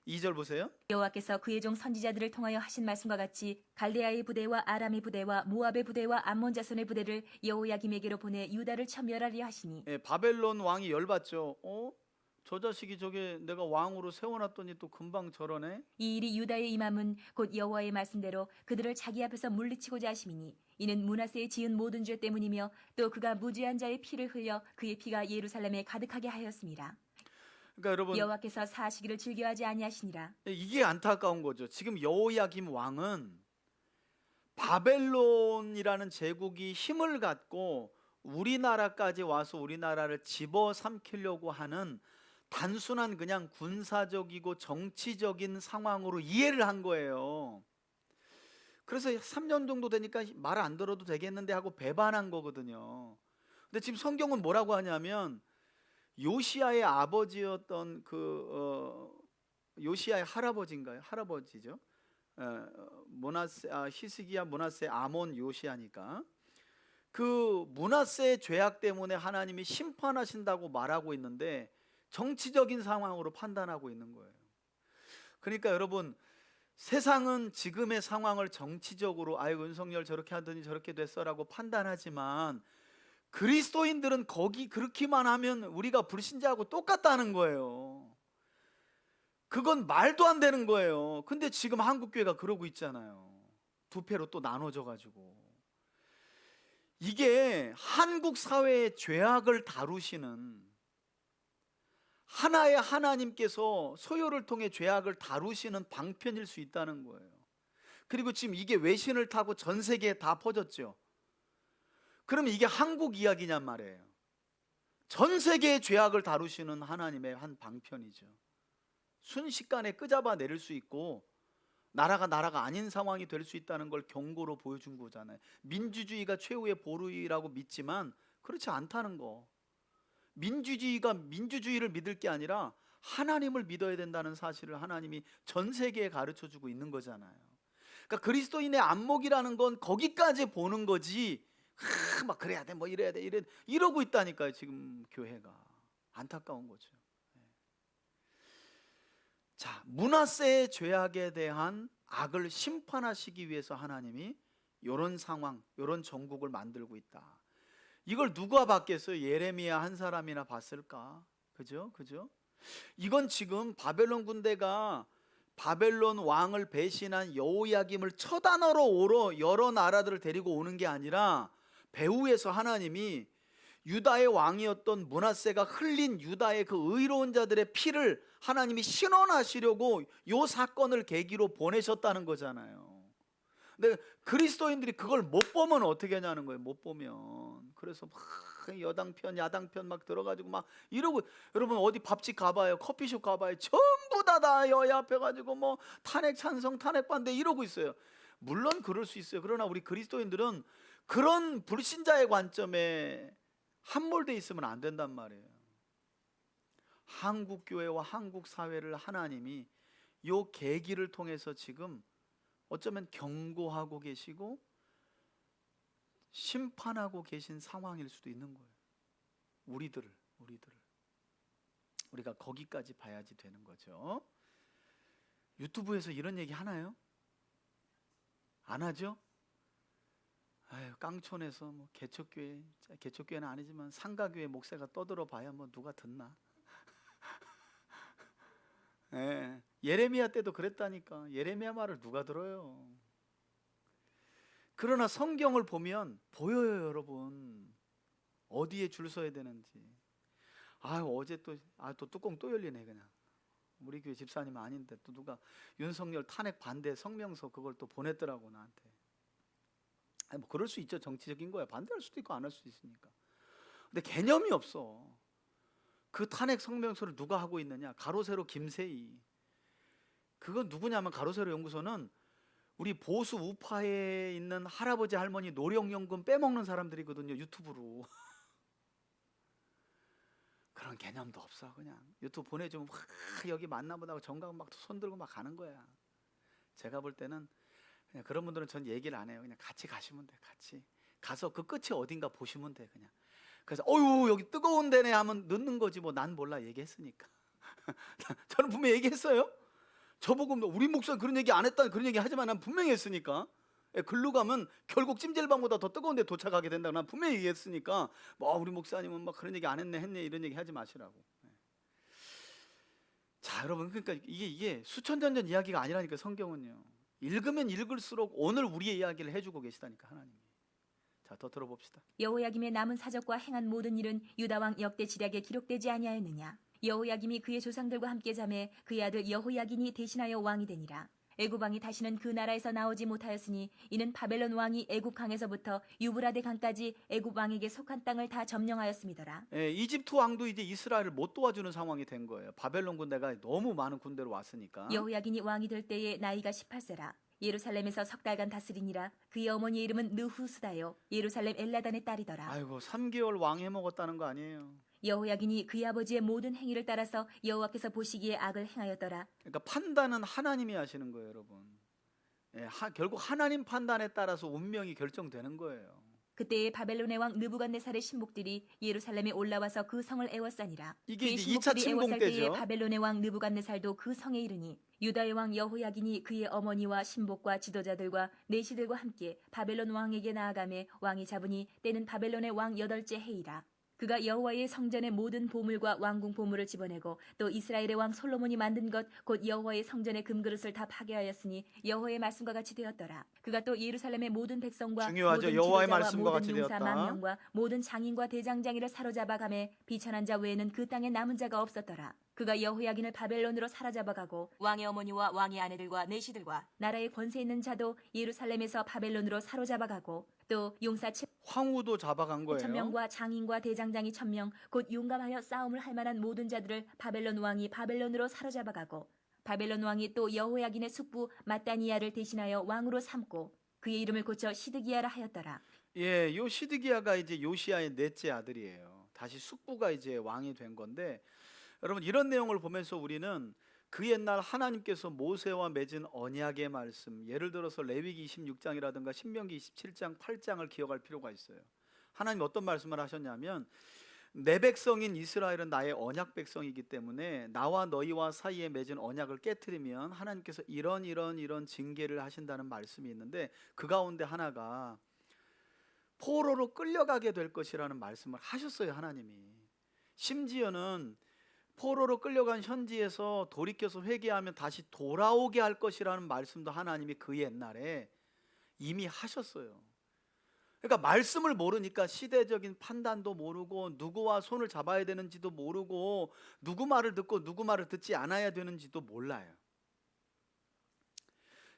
2절 보세요. 여호와께서 그의 종 선지자들을 통하여 하신 말씀과 같이 갈레아의 부대와 아람의 부대와 모압의 부대와 암몬 자손의 부대를 여호야김에게로 보내 유다를 천멸하려 하시니. 바벨론 왕이 열받죠. 저 자식이 저게 내가 왕으로 세워놨더니 또 금방 저러네. 이 일이 유다에 임함은 곧 여호와의 말씀대로 그들을 자기 앞에서 물리치고자 하심이니, 이는 므낫세의 지은 모든 죄 때문이며 또 그가 무죄한 자의 피를 흘려 그의 피가 예루살렘에 가득하게 하였습니다. 그러니까 여러분, 여호와께서 사시기를 즐겨하지 아니하시니라. 이게 안타까운 거죠. 지금 여호야김 왕은 바벨론이라는 제국이 힘을 갖고 우리나라까지 와서 우리나라를 집어삼키려고 하는 단순한 그냥 군사적이고 정치적인 상황으로 이해를 한 거예요. 그래서 3년 정도 되니까 말 안 들어도 되겠는데 하고 배반한 거거든요. 근데 지금 성경은 뭐라고 하냐면, 요시야의 아버지였던 요시야의 할아버지인가요? 할아버지죠. 히스기야, 므낫세, 아몬, 요시야니까 그 므낫세의 죄악 때문에 하나님이 심판하신다고 말하고 있는데 정치적인 상황으로 판단하고 있는 거예요. 그러니까 여러분, 세상은 지금의 상황을 정치적으로 윤석열 저렇게 하더니 저렇게 됐어라고 판단하지만, 그리스도인들은 거기 그렇게만 하면 우리가 불신자하고 똑같다는 거예요. 그건 말도 안 되는 거예요. 근데 지금 한국교회가 그러고 있잖아요. 두 패로 또 나눠져 가지고. 이게 한국 사회의 죄악을 다루시는 하나의 하나님께서 소요를 통해 죄악을 다루시는 방편일 수 있다는 거예요. 그리고 지금 이게 외신을 타고 전 세계에 다 퍼졌죠. 그러면 이게 한국 이야기냔 말이에요. 전 세계의 죄악을 다루시는 하나님의 한 방편이죠. 순식간에 끄잡아 내릴 수 있고 나라가 아닌 상황이 될 수 있다는 걸 경고로 보여준 거잖아요. 민주주의가 최후의 보루이라고 믿지만 그렇지 않다는 거. 민주주의가 민주주의를 믿을 게 아니라 하나님을 믿어야 된다는 사실을 하나님이 전 세계에 가르쳐주고 있는 거잖아요. 그러니까 그리스도인의 안목이라는 건 거기까지 보는 거지, 막 그래야 돼, 뭐 이래야 돼, 이러고 있다니까요. 지금 교회가 안타까운 거죠. 자, 므낫세의 죄악에 대한 악을 심판하시기 위해서 하나님이 이런 상황, 이런 정국을 만들고 있다. 이걸 누가 봤겠어요? 예레미야 한 사람이나 봤을까? 그죠? 이건 지금 바벨론 군대가 바벨론 왕을 배신한 여호야김을 처단하러 오러 여러 나라들을 데리고 오는 게 아니라 배후에서 하나님이 유다의 왕이었던 므낫세가 흘린 유다의 그 의로운 자들의 피를 하나님이 신원하시려고 요 사건을 계기로 보내셨다는 거잖아요. 근데 그리스도인들이 그걸 못 보면 어떻게 하냐는 거예요. 못 보면. 그래서 막 여당편 야당편 막 들어가지고 막 이러고, 여러분 어디 밥집 가봐요, 커피숍 가봐요, 전부 다 여야 앞에 가지고 뭐 탄핵 찬성 탄핵 반대 이러고 있어요. 물론 그럴 수 있어요. 그러나 우리 그리스도인들은 그런 불신자의 관점에 함몰돼 있으면 안 된단 말이에요. 한국 교회와 한국 사회를 하나님이 요 계기를 통해서 지금 어쩌면 경고하고 계시고 심판하고 계신 상황일 수도 있는 거예요. 우리들을 우리가 거기까지 봐야지 되는 거죠. 유튜브에서 이런 얘기 하나요? 안 하죠? 아유, 깡촌에서 뭐 개척교회는 아니지만 상가교회 목사가 떠들어 봐야 뭐 누가 듣나? 예, 예레미야 때도 그랬다니까. 예레미야 말을 누가 들어요? 그러나 성경을 보면 보여요, 여러분. 어디에 줄 서야 되는지. 어제 또 뚜껑 또 열리네 그냥. 우리 교회 집사님 아닌데 또 누가 윤석열 탄핵 반대 성명서 그걸 또 보냈더라고 나한테. 뭐 그럴 수 있죠. 정치적인 거야. 반대할 수도 있고 안 할 수도 있으니까. 근데 개념이 없어. 그 탄핵 성명서를 누가 하고 있느냐? 가로세로 김세희. 그건 누구냐면 가로세로 연구소는 우리 보수 우파에 있는 할아버지 할머니 노령연금 빼먹는 사람들이거든요. 유튜브로. 그런 개념도 없어. 그냥 유튜브 보내주면 여기 만나보다 하고 정강 막 손들고 막 가는 거야. 제가 볼 때는 그냥 그런 분들은 전 얘기를 안 해요. 그냥 같이 가시면 돼. 같이 가서 그 끝이 어딘가 보시면 돼. 그냥. 그래서 어유 여기 뜨거운 데네 하면 넣는 거지 뭐. 난 몰라, 얘기했으니까. 저는 분명히 얘기했어요. 저보고 우리 목사님 그런 얘기 안 했다 그런 얘기 하지만 난 분명히 했으니까. 글로 가면 결국 찜질방보다 더 뜨거운 데 도착하게 된다고 난 분명히 얘기했으니까 뭐 우리 목사님은 막 그런 얘기 안 했네 이런 얘기 하지 마시라고. 자, 여러분, 그러니까 이게 수천 년 전 이야기가 아니라니까. 성경은요, 읽으면 읽을수록 오늘 우리의 이야기를 해주고 계시다니까 하나님이. 자, 더 들어봅시다. 여호야김의 남은 사적과 행한 모든 일은 유다 왕 역대 지략에 기록되지 아니하였느냐? 여호야김이 그의 조상들과 함께 잠에 그의 아들 여호야긴이 대신하여 왕이 되니라. 애굽 왕이 다시는 그 나라에서 나오지 못하였으니 이는 바벨론 왕이 애굽 강에서부터 유브라데 강까지 애굽 왕에게 속한 땅을 다 점령하였음이더라. 이집트 왕도 이제 이스라엘을 못 도와주는 상황이 된 거예요. 바벨론 군대가 너무 많은 군대로 왔으니까. 여호야긴이 왕이 될 때에 나이가 18세라. 예루살렘에서 석 달간 다스리니라. 그의 어머니의 이름은 느후스다요. 예루살렘 엘라단의 딸이더라. 아이고, 3개월 왕 해먹었다는 거 아니에요. 여호야긴이 그의 아버지의 모든 행위를 따라서 여호와께서 보시기에 악을 행하였더라. 그러니까 판단은 하나님이 하시는 거예요, 여러분. 결국 하나님 판단에 따라서 운명이 결정되는 거예요. 그때에 바벨론의 왕 느부갓네살의 신복들이 예루살렘에 올라와서 그 성을 애워싸니라. 이게 그의 이제 2차 신복들이 침공 애워쌀 때에 때죠. 바벨론의 왕 느부갓네살도 그 성에 이르니 유다의 왕 여호야긴이 그의 어머니와 신복과 지도자들과 내시들과 함께 바벨론 왕에게 나아가매 왕이 잡으니 때는 바벨론의 왕 8째 해이라. 그가 여호와의 성전의 모든 보물과 왕궁 보물을 집어내고 또 이스라엘의 왕 솔로몬이 만든 것 곧 여호와의 성전의 금그릇을 다 파괴하였으니 여호와의 말씀과 같이 되었더라. 그가 또 예루살렘의 모든 백성과 중요하죠. 모든 여호와의 지도자와 말씀과 모든 같이 용사 되었다. 망령과 모든 장인과 대장장이를 사로잡아 가매 비천한 자 외에는 그 땅에 남은 자가 없었더라. 그가 여호야긴을 바벨론으로 사로잡아가고 왕의 어머니와 왕의 아내들과 내시들과 나라의 권세 있는 자도 예루살렘에서 바벨론으로 사로잡아가고 또 용사 황후도 잡아간 거예요. 7,000명과 장인과 대장장이 1,000명 곧 용감하여 싸움을 할 만한 모든 자들을 바벨론 왕이 바벨론으로 사로잡아가고 바벨론 왕이 또 여호야긴의 숙부 마따니야를 대신하여 왕으로 삼고 그의 이름을 고쳐 시드기야라 하였더라. 예, 요 시드기야가 이제 요시야의 넷째 아들이에요. 다시 숙부가 이제 왕이 된 건데, 여러분 이런 내용을 보면서 우리는 그 옛날 하나님께서 모세와 맺은 언약의 말씀, 예를 들어서 레위기 26장이라든가 신명기 27장 8장을 기억할 필요가 있어요. 하나님 어떤 말씀을 하셨냐면, 내 백성인 이스라엘은 나의 언약 백성이기 때문에 나와 너희와 사이에 맺은 언약을 깨트리면 하나님께서 이런 징계를 하신다는 말씀이 있는데, 그 가운데 하나가 포로로 끌려가게 될 것이라는 말씀을 하셨어요. 하나님이 심지어는 포로로 끌려간 현지에서 돌이켜서 회개하면 다시 돌아오게 할 것이라는 말씀도 하나님이 그 옛날에 이미 하셨어요. 그러니까 말씀을 모르니까 시대적인 판단도 모르고 누구와 손을 잡아야 되는지도 모르고 누구 말을 듣고 누구 말을 듣지 않아야 되는지도 몰라요.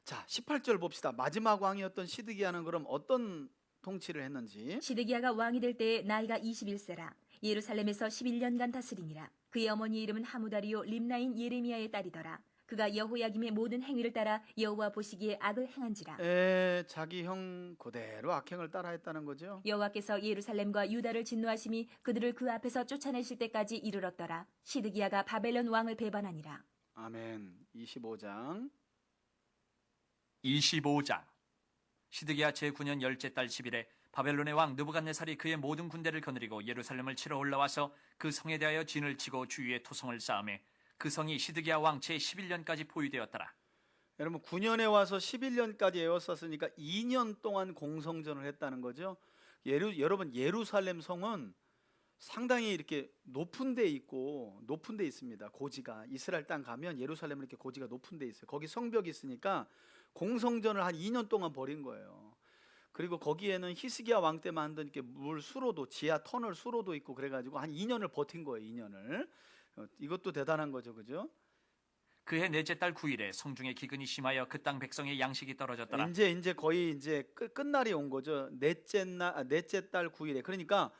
자, 18절 봅시다. 마지막 왕이었던 시드기야는 그럼 어떤 통치를 했는지. 시드기야가 왕이 될 때에 나이가 21세라. 예루살렘에서 11년간 다스리니라. 그의 어머니 이름은 하무다리요 림나인 예레미야의 딸이더라. 그가 여호야김의 모든 행위를 따라 여호와 보시기에 악을 행한지라. 자기 형 그대로 악행을 따라했다는 거죠. 여호와께서 예루살렘과 유다를 진노하심이 그들을 그 앞에서 쫓아내실 때까지 이르렀더라. 시드기야가 바벨론 왕을 배반하니라. 아멘. 25장. 25장. 시드기야 제9년 열째 달 10일에 바벨론의 왕 느부갓네살이 그의 모든 군대를 거느리고 예루살렘을 치러 올라와서 그 성에 대하여 진을 치고 주위에 토성을 쌓음에 그 성이 시드기야 왕 제11년까지 포위되었더라. 여러분 9년에 와서 11년까지 에워쌌으니까 2년 동안 공성전을 했다는 거죠. 여러분 예루살렘 성은 상당히 이렇게 높은 데 있고 높은 데 있습니다. 고지가 이스라엘 땅 가면 예루살렘은 이렇게 고지가 높은 데 있어요. 거기 성벽이 있으니까 공성전을 한 2년 동안 벌인 거예요. 그리고 거기에는 히스기야 왕 때 만든 이렇게 물 수로도 지하 터널 수로도 있고 그래가지고 한 2년을 버틴 거예요. 2년을. 이것도 대단한 거죠, 그죠? 그해 넷째 달 9일에 성중에 기근이 심하여 그 땅 백성의 양식이 떨어졌더라. 이제 거의 이제 끝날이 온 거죠. 넷째 달 9일에. 그러니까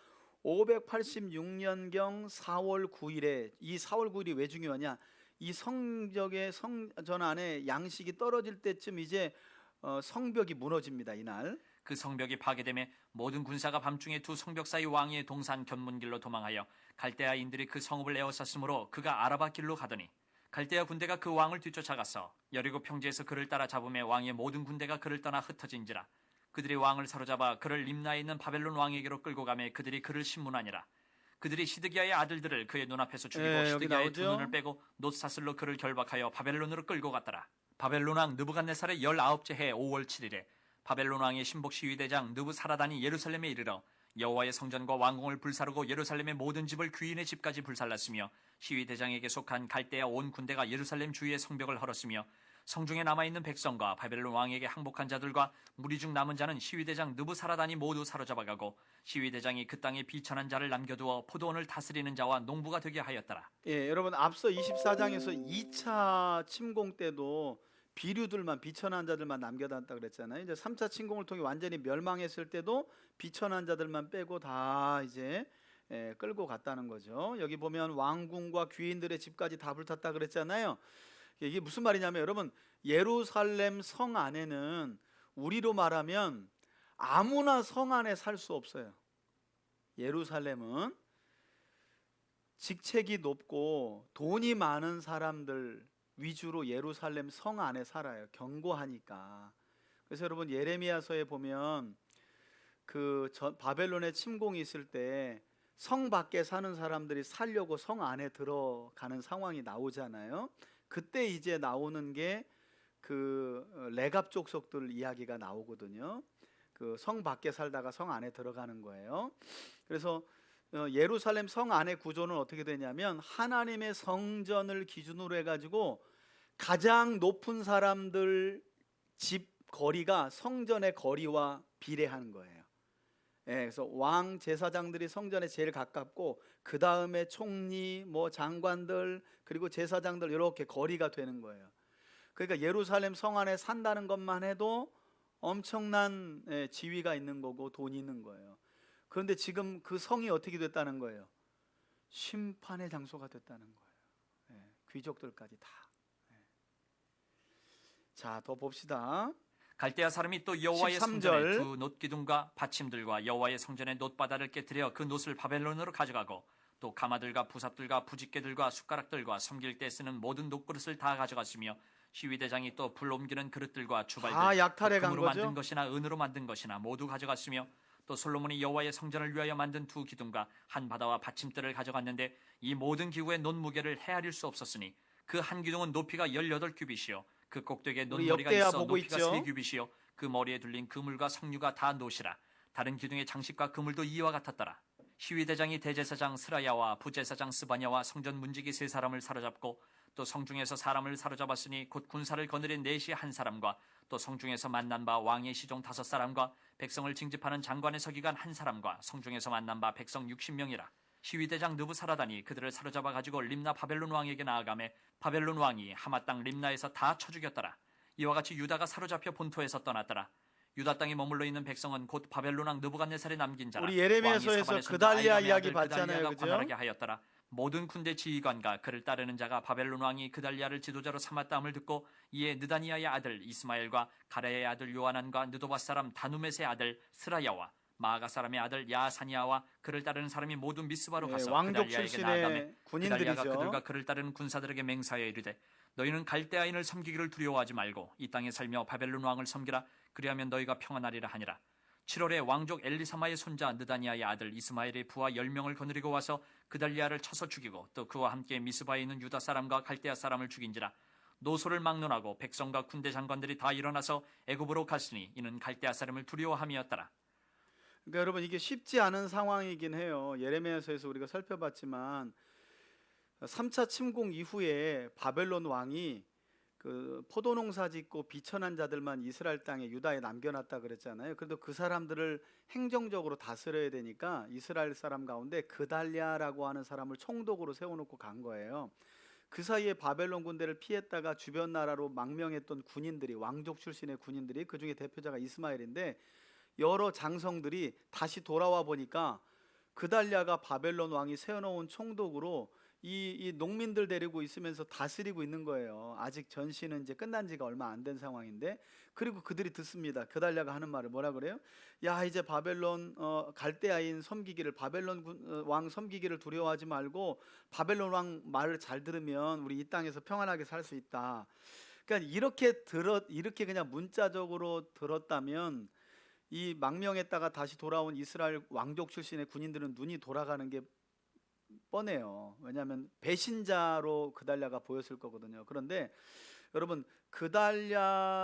586년경 4월 9일에 이 4월 9일이 왜 중요하냐? 이 성벽의 성전 안에 양식이 떨어질 때쯤 이제 성벽이 무너집니다. 이날. 그 성벽이 파괴됨에 모든 군사가 밤중에 두 성벽 사이 왕의 동산 견문길로 도망하여 갈대아인들이 그 성읍을 에워쌌으므로 그가 아라바 길로 가더니 갈대아 군대가 그 왕을 뒤쫓아가서 여리고 평지에서 그를 따라 잡음에 왕의 모든 군대가 그를 떠나 흩어진지라. 그들이 왕을 사로잡아 그를 림나에 있는 바벨론 왕에게로 끌고 가매 그들이 그를 신문하니라. 그들이 시드기야의 아들들을 그의 눈앞에서 죽이고 여기 시드기야의 두 나오죠? 눈을 빼고 놋사슬로 그를 결박하여 바벨론으로 끌고 갔더라. 바벨론 왕 느부갓네살의 19째 해 5월 7일에 바벨론 왕의 신복 시위대장 느부사라단이 예루살렘에 이르러 여호와의 성전과 왕궁을 불사르고 예루살렘의 모든 집을 귀인의 집까지 불살랐으며 시위대장에게 속한 갈대아 온 군대가 예루살렘 주위의 성벽을 헐었으며 성중에 남아있는 백성과 바벨론 왕에게 항복한 자들과 무리 중 남은 자는 시위대장 느부사라단이 모두 사로잡아가고 시위대장이 그 땅에 비천한 자를 남겨두어 포도원을 다스리는 자와 농부가 되게 하였더라. 여러분 앞서 24장에서 2차 침공 때도 비류들만 비천한 자들만 남겨놨다 그랬잖아요. 이제 3차 침공을 통해 완전히 멸망했을 때도 비천한 자들만 빼고 다 이제 끌고 갔다는 거죠. 여기 보면 왕궁과 귀인들의 집까지 다 불탔다 그랬잖아요. 이게 무슨 말이냐면 여러분 예루살렘 성 안에는 우리로 말하면 아무나 성 안에 살 수 없어요. 예루살렘은 직책이 높고 돈이 많은 사람들 위주로 예루살렘 성 안에 살아요. 견고하니까. 그래서 여러분 예레미야서에 보면 바벨론의 침공이 있을 때 성 밖에 사는 사람들이 살려고 성 안에 들어가는 상황이 나오잖아요. 그때 이제 나오는 게 레갑 족속들 이야기가 나오거든요. 그 성 밖에 살다가 성 안에 들어가는 거예요. 그래서 예루살렘 성 안의 구조는 어떻게 되냐면 하나님의 성전을 기준으로 해가지고 가장 높은 사람들 집 거리가 성전의 거리와 비례하는 거예요. 예, 그래서 왕 제사장들이 성전에 제일 가깝고 그 다음에 총리, 뭐 장관들 그리고 제사장들 이렇게 거리가 되는 거예요. 그러니까 예루살렘 성 안에 산다는 것만 해도 엄청난 지위가 있는 거고 돈이 있는 거예요. 그런데 지금 그 성이 어떻게 됐다는 거예요? 심판의 장소가 됐다는 거예요. 귀족들까지 다. 자, 더 봅시다. 갈대아 사람이 또 여호와의 13절. 성전에 두 놋기둥과 받침들과 여호와의 성전의 놋바다를 깨뜨려 그 놋을 바벨론으로 가져가고 또 가마들과 부삽들과 부집개들과 숟가락들과 섬길 때 쓰는 모든 놋그릇을 다 가져갔으며 시위대장이 또 불 옮기는 그릇들과 주발들 다 약탈해 또 간 금으로 거죠. 만든 것이나 은으로 만든 것이나 모두 가져갔으며 또 솔로몬이 여호와의 성전을 위하여 만든 두 기둥과 한 바다와 받침대를 가져갔는데 이 모든 기구의 놋 무게를 헤아릴 수 없었으니 그 한 기둥은 높이가 18규빗이요 그 꼭대기에 우리 놋머리가 역대하 있어 보고 높이가 있죠. 3규빗이요 그 머리에 둘린 그물과 석류가 다 놋이라 다른 기둥의 장식과 그물도 이와 같았더라. 시위대장이 대제사장 스라야와 부제사장 스바냐와 성전 문지기 3사람을 사로잡고 또 성중에서 사람을 사로잡았으니 곧 군사를 거느린 넷이 한 사람과 또 성중에서 만난 바 왕의 시종 5사람과 백성을 징집하는 장관의 서기관 한 사람과 성중에서 만난 바 백성 60명이라. 시위대장 느부사라단이 그들을 사로잡아 가지고 림나 바벨론 왕에게 나아가매 바벨론 왕이 하마 땅 림나에서 다 쳐 죽였더라. 이와 같이 유다가 사로잡혀 본토에서 떠났더라. 유다 땅에 머물러 있는 백성은 곧 바벨론 왕 느부갓네살이 남긴 자라. 우리 예레미야서에서 그달리아 이야기 봤잖아요, 그죠? 관할하게 하였더라. 모든 군대 지휘관과 그를 따르는 자가 바벨론 왕이 그달리아를 지도자로 삼았다함을 듣고 이에 느다니아의 아들 이스마엘과 가레의 아들 요하난과 느도바 사람 다누멧의 아들 스라야와 마아가 사람의 아들 야사니아와 그를 따르는 사람이 모두 미스바로 가서 왕족 그달리아에게 나아가매 출신의 그달리아가 군인들이죠. 그들과 그를 따르는 군사들에게 맹사하여 이르되 너희는 갈대아인을 섬기기를 두려워하지 말고 이 땅에 살며 바벨론 왕을 섬기라. 그리하면 너희가 평안하리라 하니라. 7월에 왕족 엘리사마의 손자 느다니아의 아들 이스마엘의 부하 10명을 거느리고 와서 그달리아를 쳐서 죽이고 또 그와 함께 미스바에 있는 유다 사람과 갈대아 사람을 죽인지라. 노소를 막론하고 백성과 군대 장관들이 다 일어나서 애굽으로 갔으니 이는 갈대아 사람을 두려워함이었더라. 그러니까 여러분 이게 쉽지 않은 상황이긴 해요. 예레미야서에서 우리가 살펴봤지만 3차 침공 이후에 바벨론 왕이 그 포도농사 짓고 비천한 자들만 이스라엘 땅에 유다에 남겨놨다 그랬잖아요. 그래도 그 사람들을 행정적으로 다스려야 되니까 이스라엘 사람 가운데 그달랴라고 하는 사람을 총독으로 세워놓고 간 거예요. 그 사이에 바벨론 군대를 피했다가 주변 나라로 망명했던 군인들이 왕족 출신의 군인들이 그중에 대표자가 이스마엘인데 여러 장성들이 다시 돌아와 보니까 그달랴가 바벨론 왕이 세워놓은 총독으로 이 농민들 데리고 있으면서 다스리고 있는 거예요. 아직 전시는 이제 끝난 지가 얼마 안 된 상황인데 그리고 그들이 듣습니다. 그달랴가 하는 말을 뭐라 그래요? 야 이제 바벨론 갈대아인 섬기기를 바벨론 왕 섬기기를 두려워하지 말고 바벨론 왕 말을 잘 들으면 우리 이 땅에서 평안하게 살 수 있다. 그러니까 이렇게 그냥 문자적으로 들었다면 이 망명했다가 다시 돌아온 이스라엘 왕족 출신의 군인들은 눈이 돌아가는 게 뻔해요. 왜냐하면 배신자로 그달랴가 보였을 거거든요. 그런데 여러분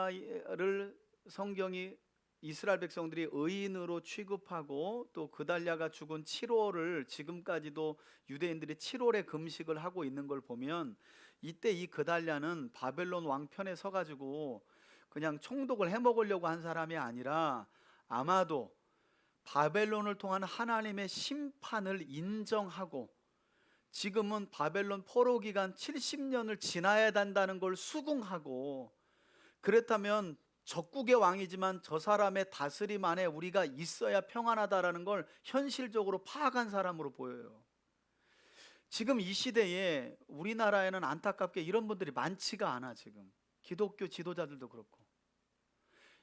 그달랴를 성경이 이스라엘 백성들이 의인으로 취급하고 또 그달랴가 죽은 7월을 지금까지도 유대인들이 7월에 금식을 하고 있는 걸 보면 이때 이 그달랴는 바벨론 왕 편에 서가지고 그냥 총독을 해먹으려고 한 사람이 아니라 아마도 바벨론을 통한 하나님의 심판을 인정하고 지금은 바벨론 포로 기간 70년을 지나야 된다는 걸 수긍하고 그렇다면 적국의 왕이지만 저 사람의 다스림 안에 우리가 있어야 평안하다라는 걸 현실적으로 파악한 사람으로 보여요. 지금 이 시대에 우리나라에는 안타깝게 이런 분들이 많지가 않아. 지금 기독교 지도자들도 그렇고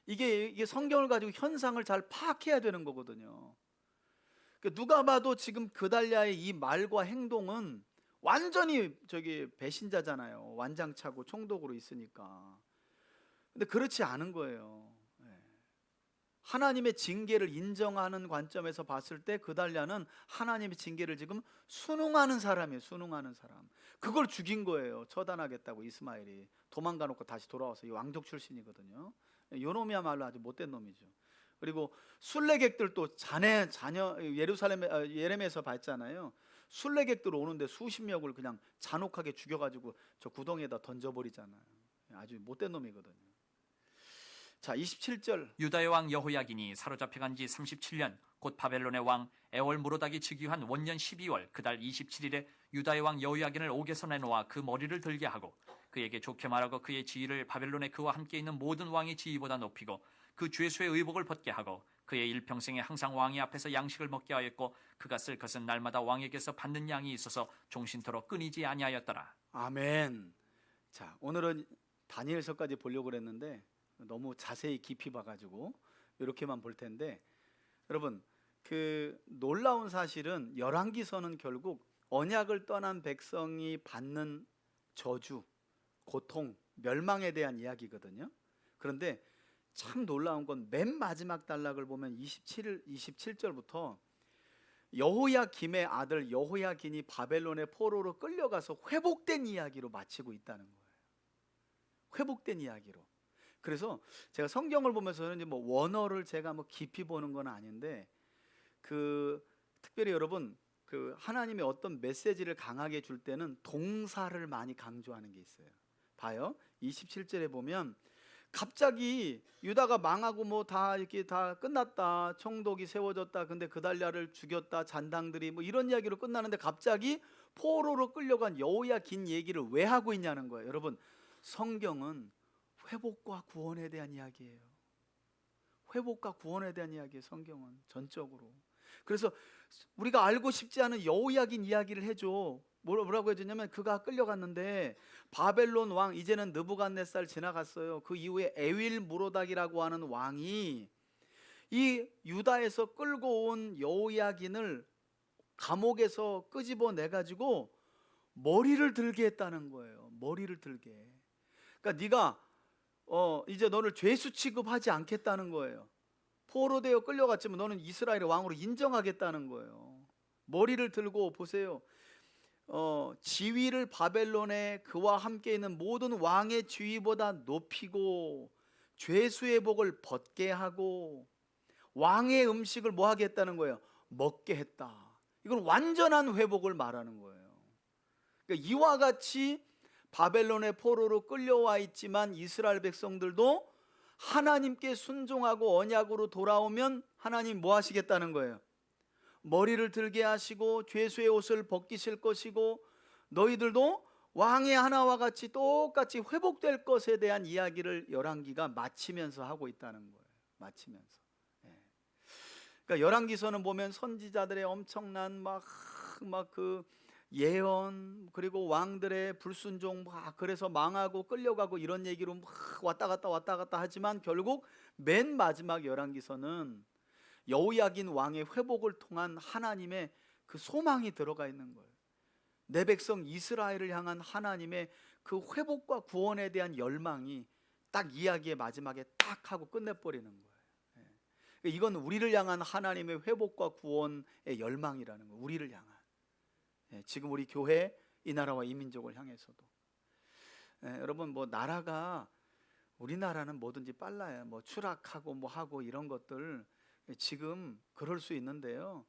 이게 성경을 가지고 현상을 잘 파악해야 되는 거거든요. 누가 봐도 지금 그달랴의 이 말과 행동은 완전히 배신자잖아요. 완장차고 총독으로 있으니까. 근데 그렇지 않은 거예요. 하나님의 징계를 인정하는 관점에서 봤을 때 그달랴는 하나님의 징계를 지금 순응하는 사람이에요. 순응하는 사람. 그걸 죽인 거예요. 처단하겠다고 이스마엘이 도망가 놓고 다시 돌아와서 이 왕족 출신이거든요. 요놈이야말로 아주 못된 놈이죠. 그리고 순례객들도 자녀 예레미야에서 봤잖아요. 순례객들 오는데 수십 명을 그냥 잔혹하게 죽여가지고 저 구덩이에다 던져버리잖아요. 아주 못된 놈이거든요. 자, 27절. 유다의 왕 여호야긴이 사로잡혀간 지 37년 곧 바벨론의 왕 에월무로닥이 즉위한 원년 12월 그달 27일에 유다의 왕 여호야긴을 옥에서 내놓아 그 머리를 들게 하고 그에게 좋게 말하고 그의 지위를 바벨론에 그와 함께 있는 모든 왕의 지위보다 높이고 그 죄수의 의복을 벗게 하고 그의 일평생에 항상 왕의 앞에서 양식을 먹게 하였고 그가 쓸 것은 날마다 왕에게서 받는 양이 있어서 종신토록 끊이지 아니하였더라. 아멘. 자, 오늘은 다니엘서까지 보려고 그랬는데 너무 자세히 깊이 봐가지고 이렇게만 볼 텐데, 여러분 그 놀라운 사실은 열왕기서는 결국 언약을 떠난 백성이 받는 저주, 고통, 멸망에 대한 이야기거든요. 그런데 참 놀라운 건 맨 마지막 단락을 보면 27절부터 여호야김의 아들 여호야긴이 바벨론의 포로로 끌려가서 회복된 이야기로 마치고 있다는 거예요. 회복된 이야기로. 그래서 제가 성경을 보면서는 이제 뭐 원어를 제가 뭐 깊이 보는 건 아닌데, 특별히 여러분 하나님이 어떤 메시지를 강하게 줄 때는 동사를 많이 강조하는 게 있어요. 봐요. 27절에 보면 갑자기 유다가 망하고 뭐 다 이렇게 다 끝났다, 총독이 세워졌다, 근데 그달랴를 죽였다, 잔당들이 뭐 이런 이야기로 끝나는데 갑자기 포로로 끌려간 여호야긴 얘기를 왜 하고 있냐는 거예요. 여러분, 성경은 회복과 구원에 대한 이야기예요. 회복과 구원에 대한 이야기예요. 성경은 전적으로. 그래서 우리가 알고 싶지 않은 여호야긴 이야기를 해줘. 뭐라고 해주냐면, 그가 끌려갔는데 바벨론 왕, 이제는 느부갓네살 지나갔어요. 그 이후에 에윌무로닥이라고 하는 왕이 이 유다에서 끌고 온 여호야긴을 감옥에서 끄집어내 가지고 머리를 들게 했다는 거예요. 머리를 들게. 그러니까 네가 이제 너를 죄수 취급하지 않겠다는 거예요. 포로되어 끌려갔지만 너는 이스라엘의 왕으로 인정하겠다는 거예요. 머리를 들고, 보세요, 지위를 바벨론에 그와 함께 있는 모든 왕의 지위보다 높이고 죄수의 복을 벗게 하고 왕의 음식을 뭐 하겠다는 거예요? 먹게 했다. 이건 완전한 회복을 말하는 거예요. 그러니까 이와 같이 바벨론의 포로로 끌려와 있지만 이스라엘 백성들도 하나님께 순종하고 언약으로 돌아오면 하나님 뭐 하시겠다는 거예요? 머리를 들게 하시고 죄수의 옷을 벗기실 것이고 너희들도 왕의 하나와 같이 똑같이 회복될 것에 대한 이야기를 열왕기가 마치면서 하고 있다는 거예요. 마치면서. 그러니까 열왕기서는 보면 선지자들의 엄청난 막 그 예언, 그리고 왕들의 불순종, 그래서 망하고 끌려가고 이런 얘기로 막 왔다 갔다 하지만 결국 맨 마지막 열왕기서는 여호야긴 왕의 회복을 통한 하나님의 그 소망이 들어가 있는 거예요. 내 백성 이스라엘을 향한 하나님의 그 회복과 구원에 대한 열망이 딱 이야기의 마지막에 딱 하고 끝내버리는 거예요. 이건 우리를 향한 하나님의 회복과 구원의 열망이라는 거예요. 우리를 향한. 지금 우리 교회, 이 나라와 이 민족을 향해서도. 여러분, 뭐 나라가, 우리나라는 뭐든지 빨라요. 뭐 추락하고 뭐 하고 이런 것들 지금 그럴 수 있는데요,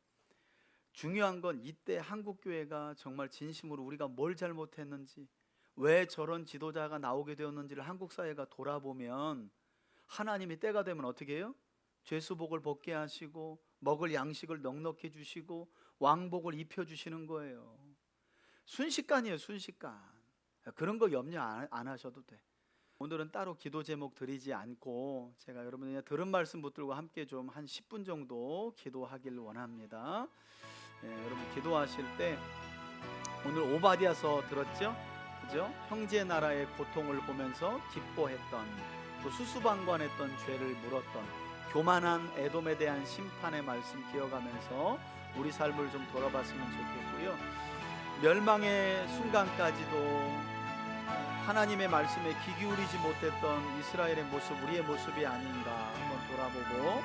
중요한 건 이때 한국교회가 정말 진심으로 우리가 뭘 잘못했는지, 왜 저런 지도자가 나오게 되었는지를 한국 사회가 돌아보면 하나님이 때가 되면 어떻게 해요? 죄수복을 벗게 하시고 먹을 양식을 넉넉히 주시고 왕복을 입혀주시는 거예요. 순식간이에요. 순식간. 그런 거 염려 안 하셔도 돼. 오늘은 따로 기도 제목 드리지 않고 제가 여러분이 들은 말씀 붙들고 함께 좀 한 10분 정도 기도하길 원합니다. 여러분 기도하실 때 오늘 오바댜서 들었죠? 그죠? 형제 나라의 고통을 보면서 기뻐했던, 또 수수방관했던 죄를 물었던 교만한 에돔에 대한 심판의 말씀 기억하면서 우리 삶을 좀 돌아봤으면 좋겠고요. 멸망의 순간까지도 하나님의 말씀에 귀 기울이지 못했던 이스라엘의 모습, 우리의 모습이 아닌가 한번 돌아보고,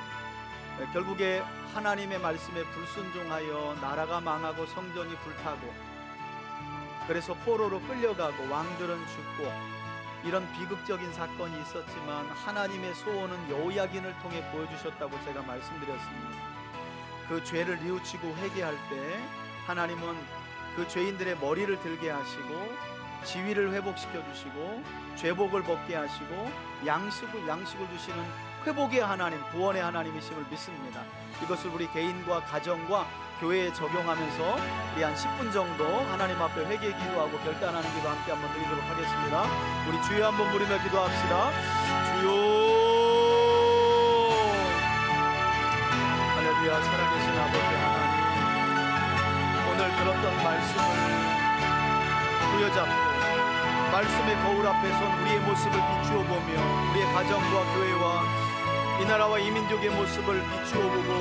결국에 하나님의 말씀에 불순종하여 나라가 망하고 성전이 불타고 그래서 포로로 끌려가고 왕들은 죽고 이런 비극적인 사건이 있었지만 하나님의 소원은 여호야긴을 통해 보여주셨다고 제가 말씀드렸습니다. 그 죄를 뉘우치고 회개할 때 하나님은 그 죄인들의 머리를 들게 하시고 지위를 회복시켜 주시고 죄복을 벗게 하시고 양식을 주시는 회복의 하나님, 구원의 하나님이심을 믿습니다. 이것을 우리 개인과 가정과 교회에 적용하면서 우리 한 10분 정도 하나님 앞에 회개 기도하고 결단하는 기도 함께 한번 드리도록 하겠습니다. 우리 주여 한번 부르며 기도합시다. 주여, 할렐루야. 살아계신 아버지 하나님, 오늘 들었던 말씀을 부여잡고 말씀의 거울 앞에 선 우리의 모습을 비추어 보며 우리의 가정과 교회와 이 나라와 이 민족의 모습을 비추어 보고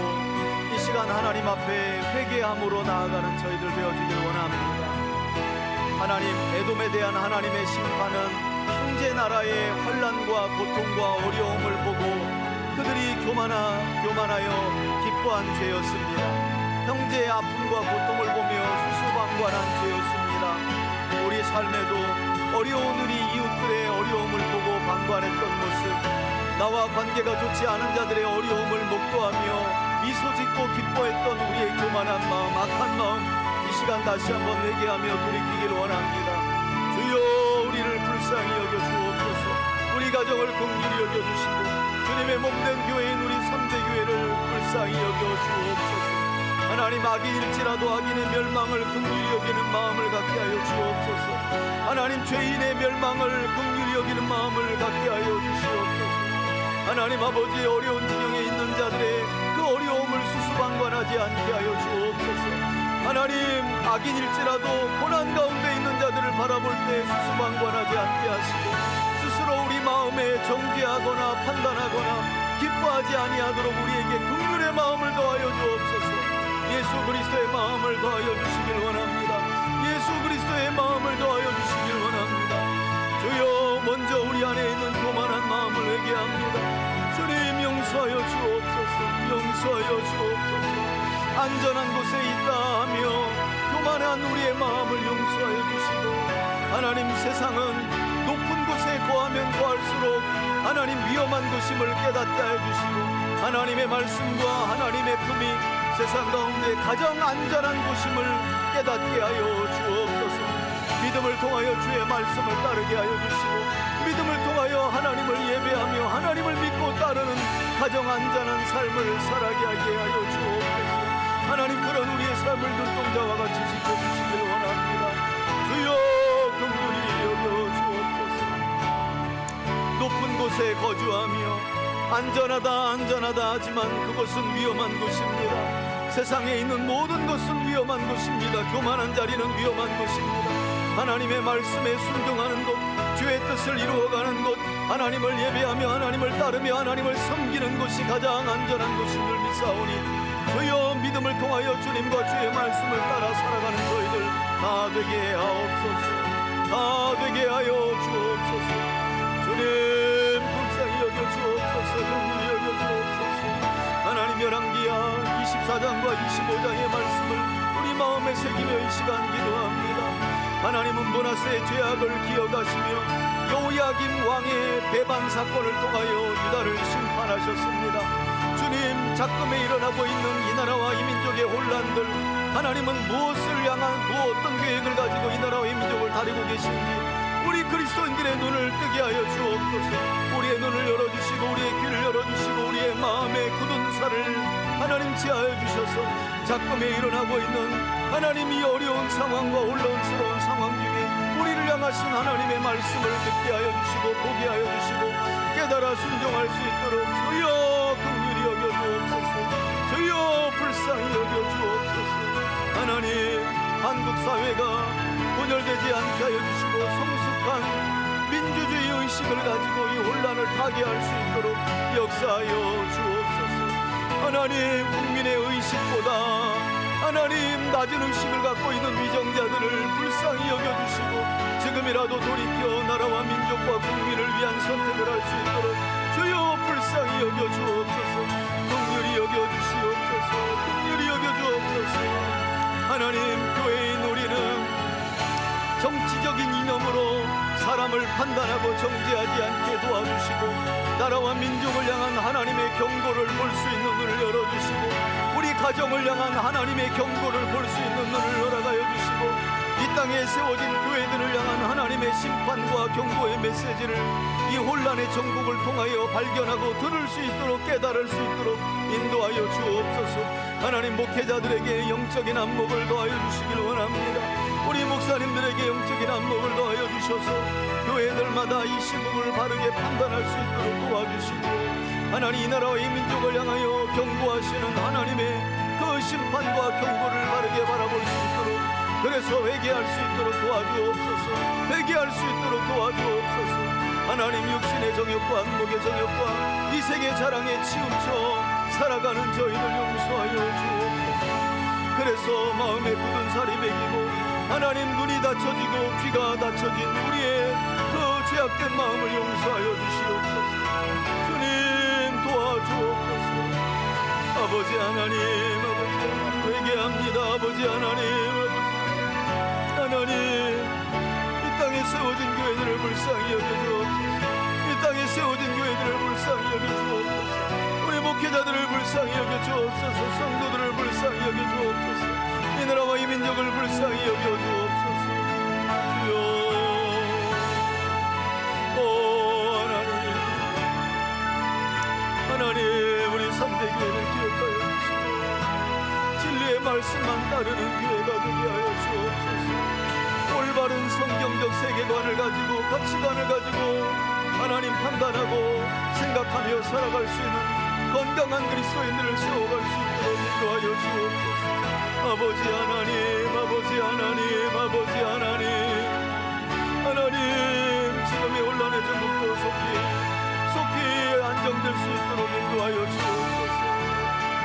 이 시간 하나님 앞에 회개함으로 나아가는 저희들 되어주길 원합니다. 하나님, 에돔에 대한 하나님의 심판은 형제 나라의 환난과 고통과 어려움을 보고 그들이 교만하여 기뻐한 죄였습니다. 형제의 아픔과 고통을 보며 수수방관한 죄였습니다. 우리 삶에도 어려운 우리 이웃들의 어려움을 보고 방관했던 모습, 나와 관계가 좋지 않은 자들의 어려움을 목도하며 미소 짓고 기뻐했던 우리의 교만한 마음, 악한 마음, 이 시간 다시 한번 회개하며 돌이키기를 원합니다. 주여, 우리를 불쌍히 여겨주옵소서. 우리 가정을 긍휼히 여겨주시고 주님의 몸된 교회인 우리 3대 교회를 불쌍히 여겨주옵소서. 하나님, 악인일지라도 악인의 멸망을 긍휼히 여기는 마음을 갖게 하여 주옵소서. 하나님, 죄인의 멸망을 긍휼히 여기는 마음을 갖게 하여 주시옵소서. 하나님 아버지, 어려운 지경에 있는 자들의 그 어려움을 수수방관하지 않게 하여 주옵소서. 하나님, 악인일지라도 고난 가운데 있는 자들을 바라볼 때 수수방관하지 않게 하시고 스스로 우리 마음에 정죄하거나 판단하거나 기뻐하지 아니하도록 우리에게 긍휼의 마음을 더하여 주옵소서. 예수 그리스도의 마음을 더하여 주시길 원합니다. 예수 그리스도의 마음을 더하여 주시길 원합니다. 주여, 먼저 우리 안에 있는 교만한 마음을 회개합니다. 주님, 용서하여 주옵소서. 용서하여 주옵소서. 안전한 곳에 있다 하며 교만한 우리의 마음을 용서하여 주시고, 하나님, 세상은 높은 곳에 거하면 거할수록 하나님 위험한 곳임을 깨닫게 하여 주시고, 하나님의 말씀과 하나님의 품이 세상 가운데 가장 안전한 곳임을 깨닫게 하여 주옵소서. 믿음을 통하여 주의 말씀을 따르게 하여 주시고, 믿음을 통하여 하나님을 예배하며 하나님을 믿고 따르는 가정 안전한 삶을 살아게 하게 하여 주옵소서. 하나님, 그런 우리의 삶을 눈동자와 같이 지켜주시길 원합니다. 주여, 긍휼히 여겨 주옵소서. 높은 곳에 거주하며 안전하다 하지만 그것은 위험한 곳입니다. 세상에 있는 모든 것은 위험한 곳입니다. 교만한 자리는 위험한 곳입니다. 하나님의 말씀에 순종하는 것, 주의 뜻을 이루어가는 것, 하나님을 예배하며 하나님을 따르며 하나님을 섬기는 것이 가장 안전한 것인 줄 믿사오니, 주여, 믿음을 통하여 주님과 주의 말씀을 따라 살아가는 저희들 다 되게 하옵소서. 다 되게 하여 주옵소서. 주님, 불쌍히 여겨 주옵소서. 긍휼히 여겨 주옵소서. 하나님, 열왕기야 24장과 25장의 말씀을 우리 마음에 새기며 이 시간 기도합니다. 하나님은 므낫세의 죄악을 기억하시며 여호야김 왕의 배반 사건을 통하여 유다를 심판하셨습니다. 주님, 작금에 일어나고 있는 이 나라와 이 민족의 혼란들, 하나님은 무엇을 향한 어떤 계획을 가지고 이 나라와 이 민족을 다리고 계신지 우리 그리스도인들의 눈을 뜨게 하여 주옵소서. 우리의 눈을 열어주시고 우리의 귀를 열어주시고 우리의 마음의 굳은 살을 하나님 지하여 주셔서 작금에 일어나고 있는 하나님이 어려운 상황과 혼란스러운 상황 중에 우리를 향하신 하나님의 말씀을 듣게 하여 주시고 보게 하여 주시고 깨달아 순종할 수 있도록 주여 긍휼히 여겨 주옵소서. 주여 불쌍히 여겨 주옵소서. 하나님, 한국 사회가 분열되지 않게 하여 주시고 성숙한 민주주의 의식을 가지고 이 혼란을 타개할 수 있도록 역사하여 주옵소서. 하나님, 국민의 의식보다 하나님 낮은 의식을 갖고 있는 위정자들을 불쌍히 여겨주시고 지금이라도 돌이켜 나라와 민족과 국민을 위한 선택을 할 수 있도록 주여 불쌍히 여겨주옵소서. 긍휼히 여겨주시옵소서. 긍휼히 여겨주옵소서. 하나님, 교회인 우리는 정치적인 이념으로 사람 마음을 판단하고 정죄하지 않게 도와주시고 나라와 민족을 향한 하나님의 경고를 볼 수 있는 눈을 열어주시고 우리 가정을 향한 하나님의 경고를 볼 수 있는 눈을 열어가여 주시고 이 땅에 세워진 교회들을 향한 하나님의 심판과 경고의 메시지를 이 혼란의 정복을 통하여 발견하고 들을 수 있도록 깨달을 수 있도록 인도하여 주옵소서. 하나님 목회자들에게 영적인 안목을 더하여 주시길 원합니다. 우리 목사님들에게 영적인 안목을 더하여 주셔서 교회들마다 이 시국을 바르게 판단할 수 있도록 도와주시고 하나님 이 나라와 이 민족을 향하여 경고하시는 하나님의 그 심판과 경고를 바르게 바라볼 수 있도록 그래서 회개할 수 있도록 도와주옵소서. 회개할 수 있도록 도와주옵소서. 하나님 육신의 정욕과 안목의 정욕과 이 세계 자랑에 치우쳐 살아가는 저희를 용서하여 주옵소서. 그래서 마음에 굳은 살이 배기고 하나님 눈이 닫혀지고 귀가 닫혀진 우리의 그 죄악된 마음을 용서하여 주시옵소서. 주님 도와주옵소서. 아버지 하나님, 아버지 하나님 회개합니다. 아버지 하나님, 하나님 이 땅에 세워진 교회들을 불쌍히 여겨주옵소서. 이 땅에 세워진 교회들을 불쌍히 여겨주옵소서. 우리 목회자들을 불쌍히 여겨주옵소서. 성도들을 불쌍히 여겨주옵소서. 이 나라와 이 민족을 불쌍히 여겨주옵소서. 주여 하나님, 하나님 우리 3대 교회를 기억하여 주시고 진리의 말씀만 따르는 교회가 되게 하여 주옵소서. 올바른 성경적 세계관을 가지고 가치관을 가지고 하나님 판단하고 생각하며 살아갈 수 있는 건강한 그리스도인들을 세워갈 수 있도록 인도하여 주옵소서. 아버지 하나님, 아버지 하나님, 아버지 하나님, 하나님 지금의 혼란의 전국도 속히 안정될 수 있도록 인도하여 주옵소서.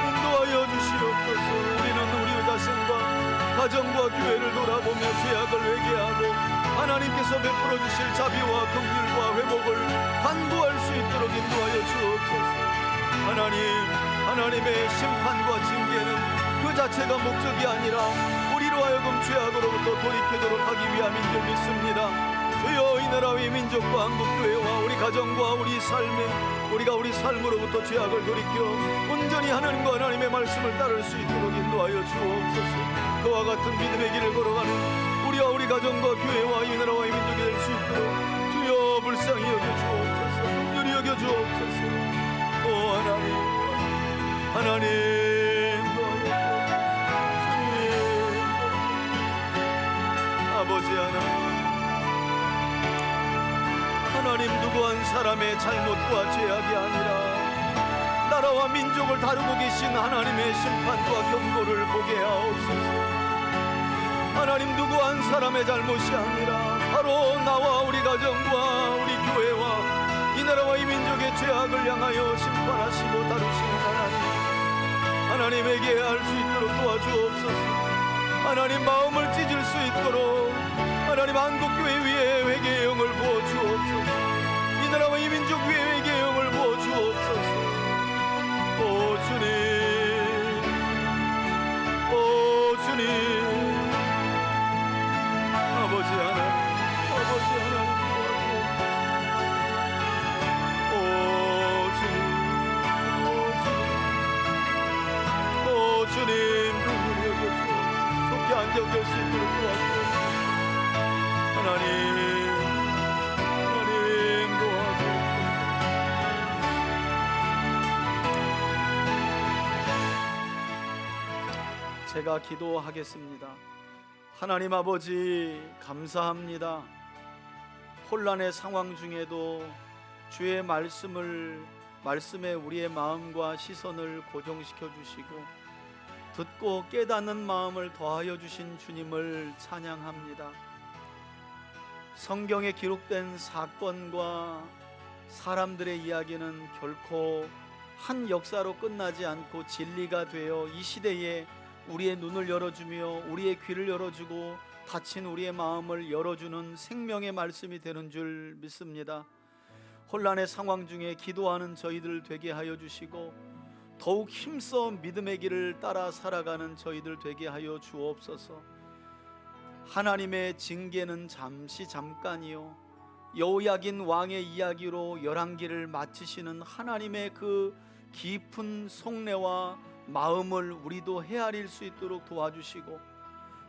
인도하여 주시옵소서. 우리는 우리 자신과 가정과 교회를 돌아보며 죄악을 회개하고 하나님께서 베풀어 주실 자비와 긍휼과 회복을 간구할 수 있도록 인도하여 주옵소서. 하나님의 심판과 징계는 그 자체가 목적이 아니라 우리로 하여금 죄악으로부터 돌이키도록 하기 위함인 줄 믿습니다. 주여 이 나라와 이 민족과 한국교회와 우리 가정과 우리 삶에 우리 삶으로부터 죄악을 돌이켜 온전히 하나님과 하나님의 말씀을 따를 수 있도록 인도하여 주옵소서. 그와 같은 믿음의 길을 걸어가는 우리와 우리 가정과 교회와 이 나라와 이 민족이 될 수 있도록 주여 불쌍히 여겨주옵소서. 긍휼히 여겨주옵소서. 오 하나님, 하나님 아버지 하나님 누구 한 사람의 잘못과 죄악이 아니라 나라와 민족을 다루고 계신 하나님의 심판과 경고를 보게 하옵소서. 하나님 누구 한 사람의 잘못이 아니라 바로 나와 우리 가정과 우리 교회와 이 나라와 이 민족의 죄악을 향하여 심판하시고 다루시는 하나님에게 할 수 있도록 도와주옵소서. 하나님 마음을 찢을 수 있도록 하나님 한국교회 위에 회개의 영을 부어주옵소서. 이 나라와 이 민족 위에 회개의 영을 부어주옵소서. 오 주님, 오 주님, 아버지 하나님 도와주옵소서. 오 주님, 긍휼히 여겨주옵소서. 속히 안정될 수 있도록 도와주옵소서. 하나님 도와주옵소서. 제가 기도하겠습니다. 하나님 아버지 감사합니다. 혼란의 상황 중에도 주의 말씀에 우리의 마음과 시선을 고정시켜 주시고 듣고 깨닫는 마음을 더하여 주신 주님을 찬양합니다. 성경에 기록된 사건과 사람들의 이야기는 결코 한 역사로 끝나지 않고 진리가 되어 이 시대에 우리의 눈을 열어주며 우리의 귀를 열어주고 닫힌 우리의 마음을 열어주는 생명의 말씀이 되는 줄 믿습니다. 혼란의 상황 중에 기도하는 저희들 되게 하여 주시고 더욱 힘써 믿음의 길을 따라 살아가는 저희들 되게 하여 주옵소서. 하나님의 징계는 잠깐이요 여호야긴 왕의 이야기로 열왕기를 마치시는 하나님의 그 깊은 속내와 마음을 우리도 헤아릴 수 있도록 도와주시고,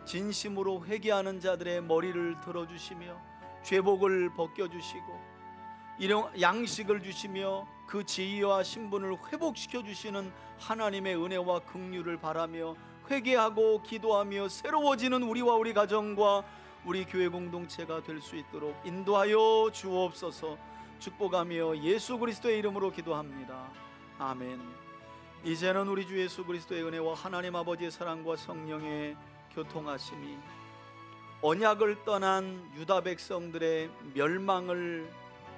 진심으로 회개하는 자들의 머리를 들어주시며 죄복을 벗겨주시고 양식을 주시며 그 지위와 신분을 회복시켜 주시는 하나님의 은혜와 긍휼을 바라며 회개하고 기도하며 새로워지는 우리와 우리 가정과 우리 교회 공동체가 될 수 있도록 인도하여 주옵소서. 축복하며 예수 그리스도의 이름으로 기도합니다. 아멘. 이제는 우리 주 예수 그리스도의 은혜와 하나님 아버지의 사랑과 성령의 교통하심이 언약을 떠난 유다 백성들의 멸망을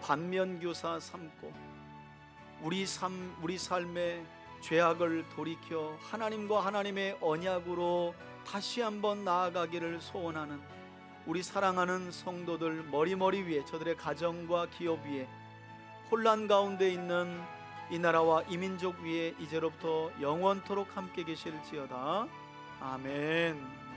반면교사 삼고 우리 삶의 죄악을 돌이켜 하나님과 하나님의 언약으로 다시 한번 나아가기를 소원하는 우리 사랑하는 성도들 머리 위에, 저들의 가정과 기업 위에, 혼란 가운데 있는 이 나라와 이 민족 위에 이제로부터 영원토록 함께 계실지어다. 아멘.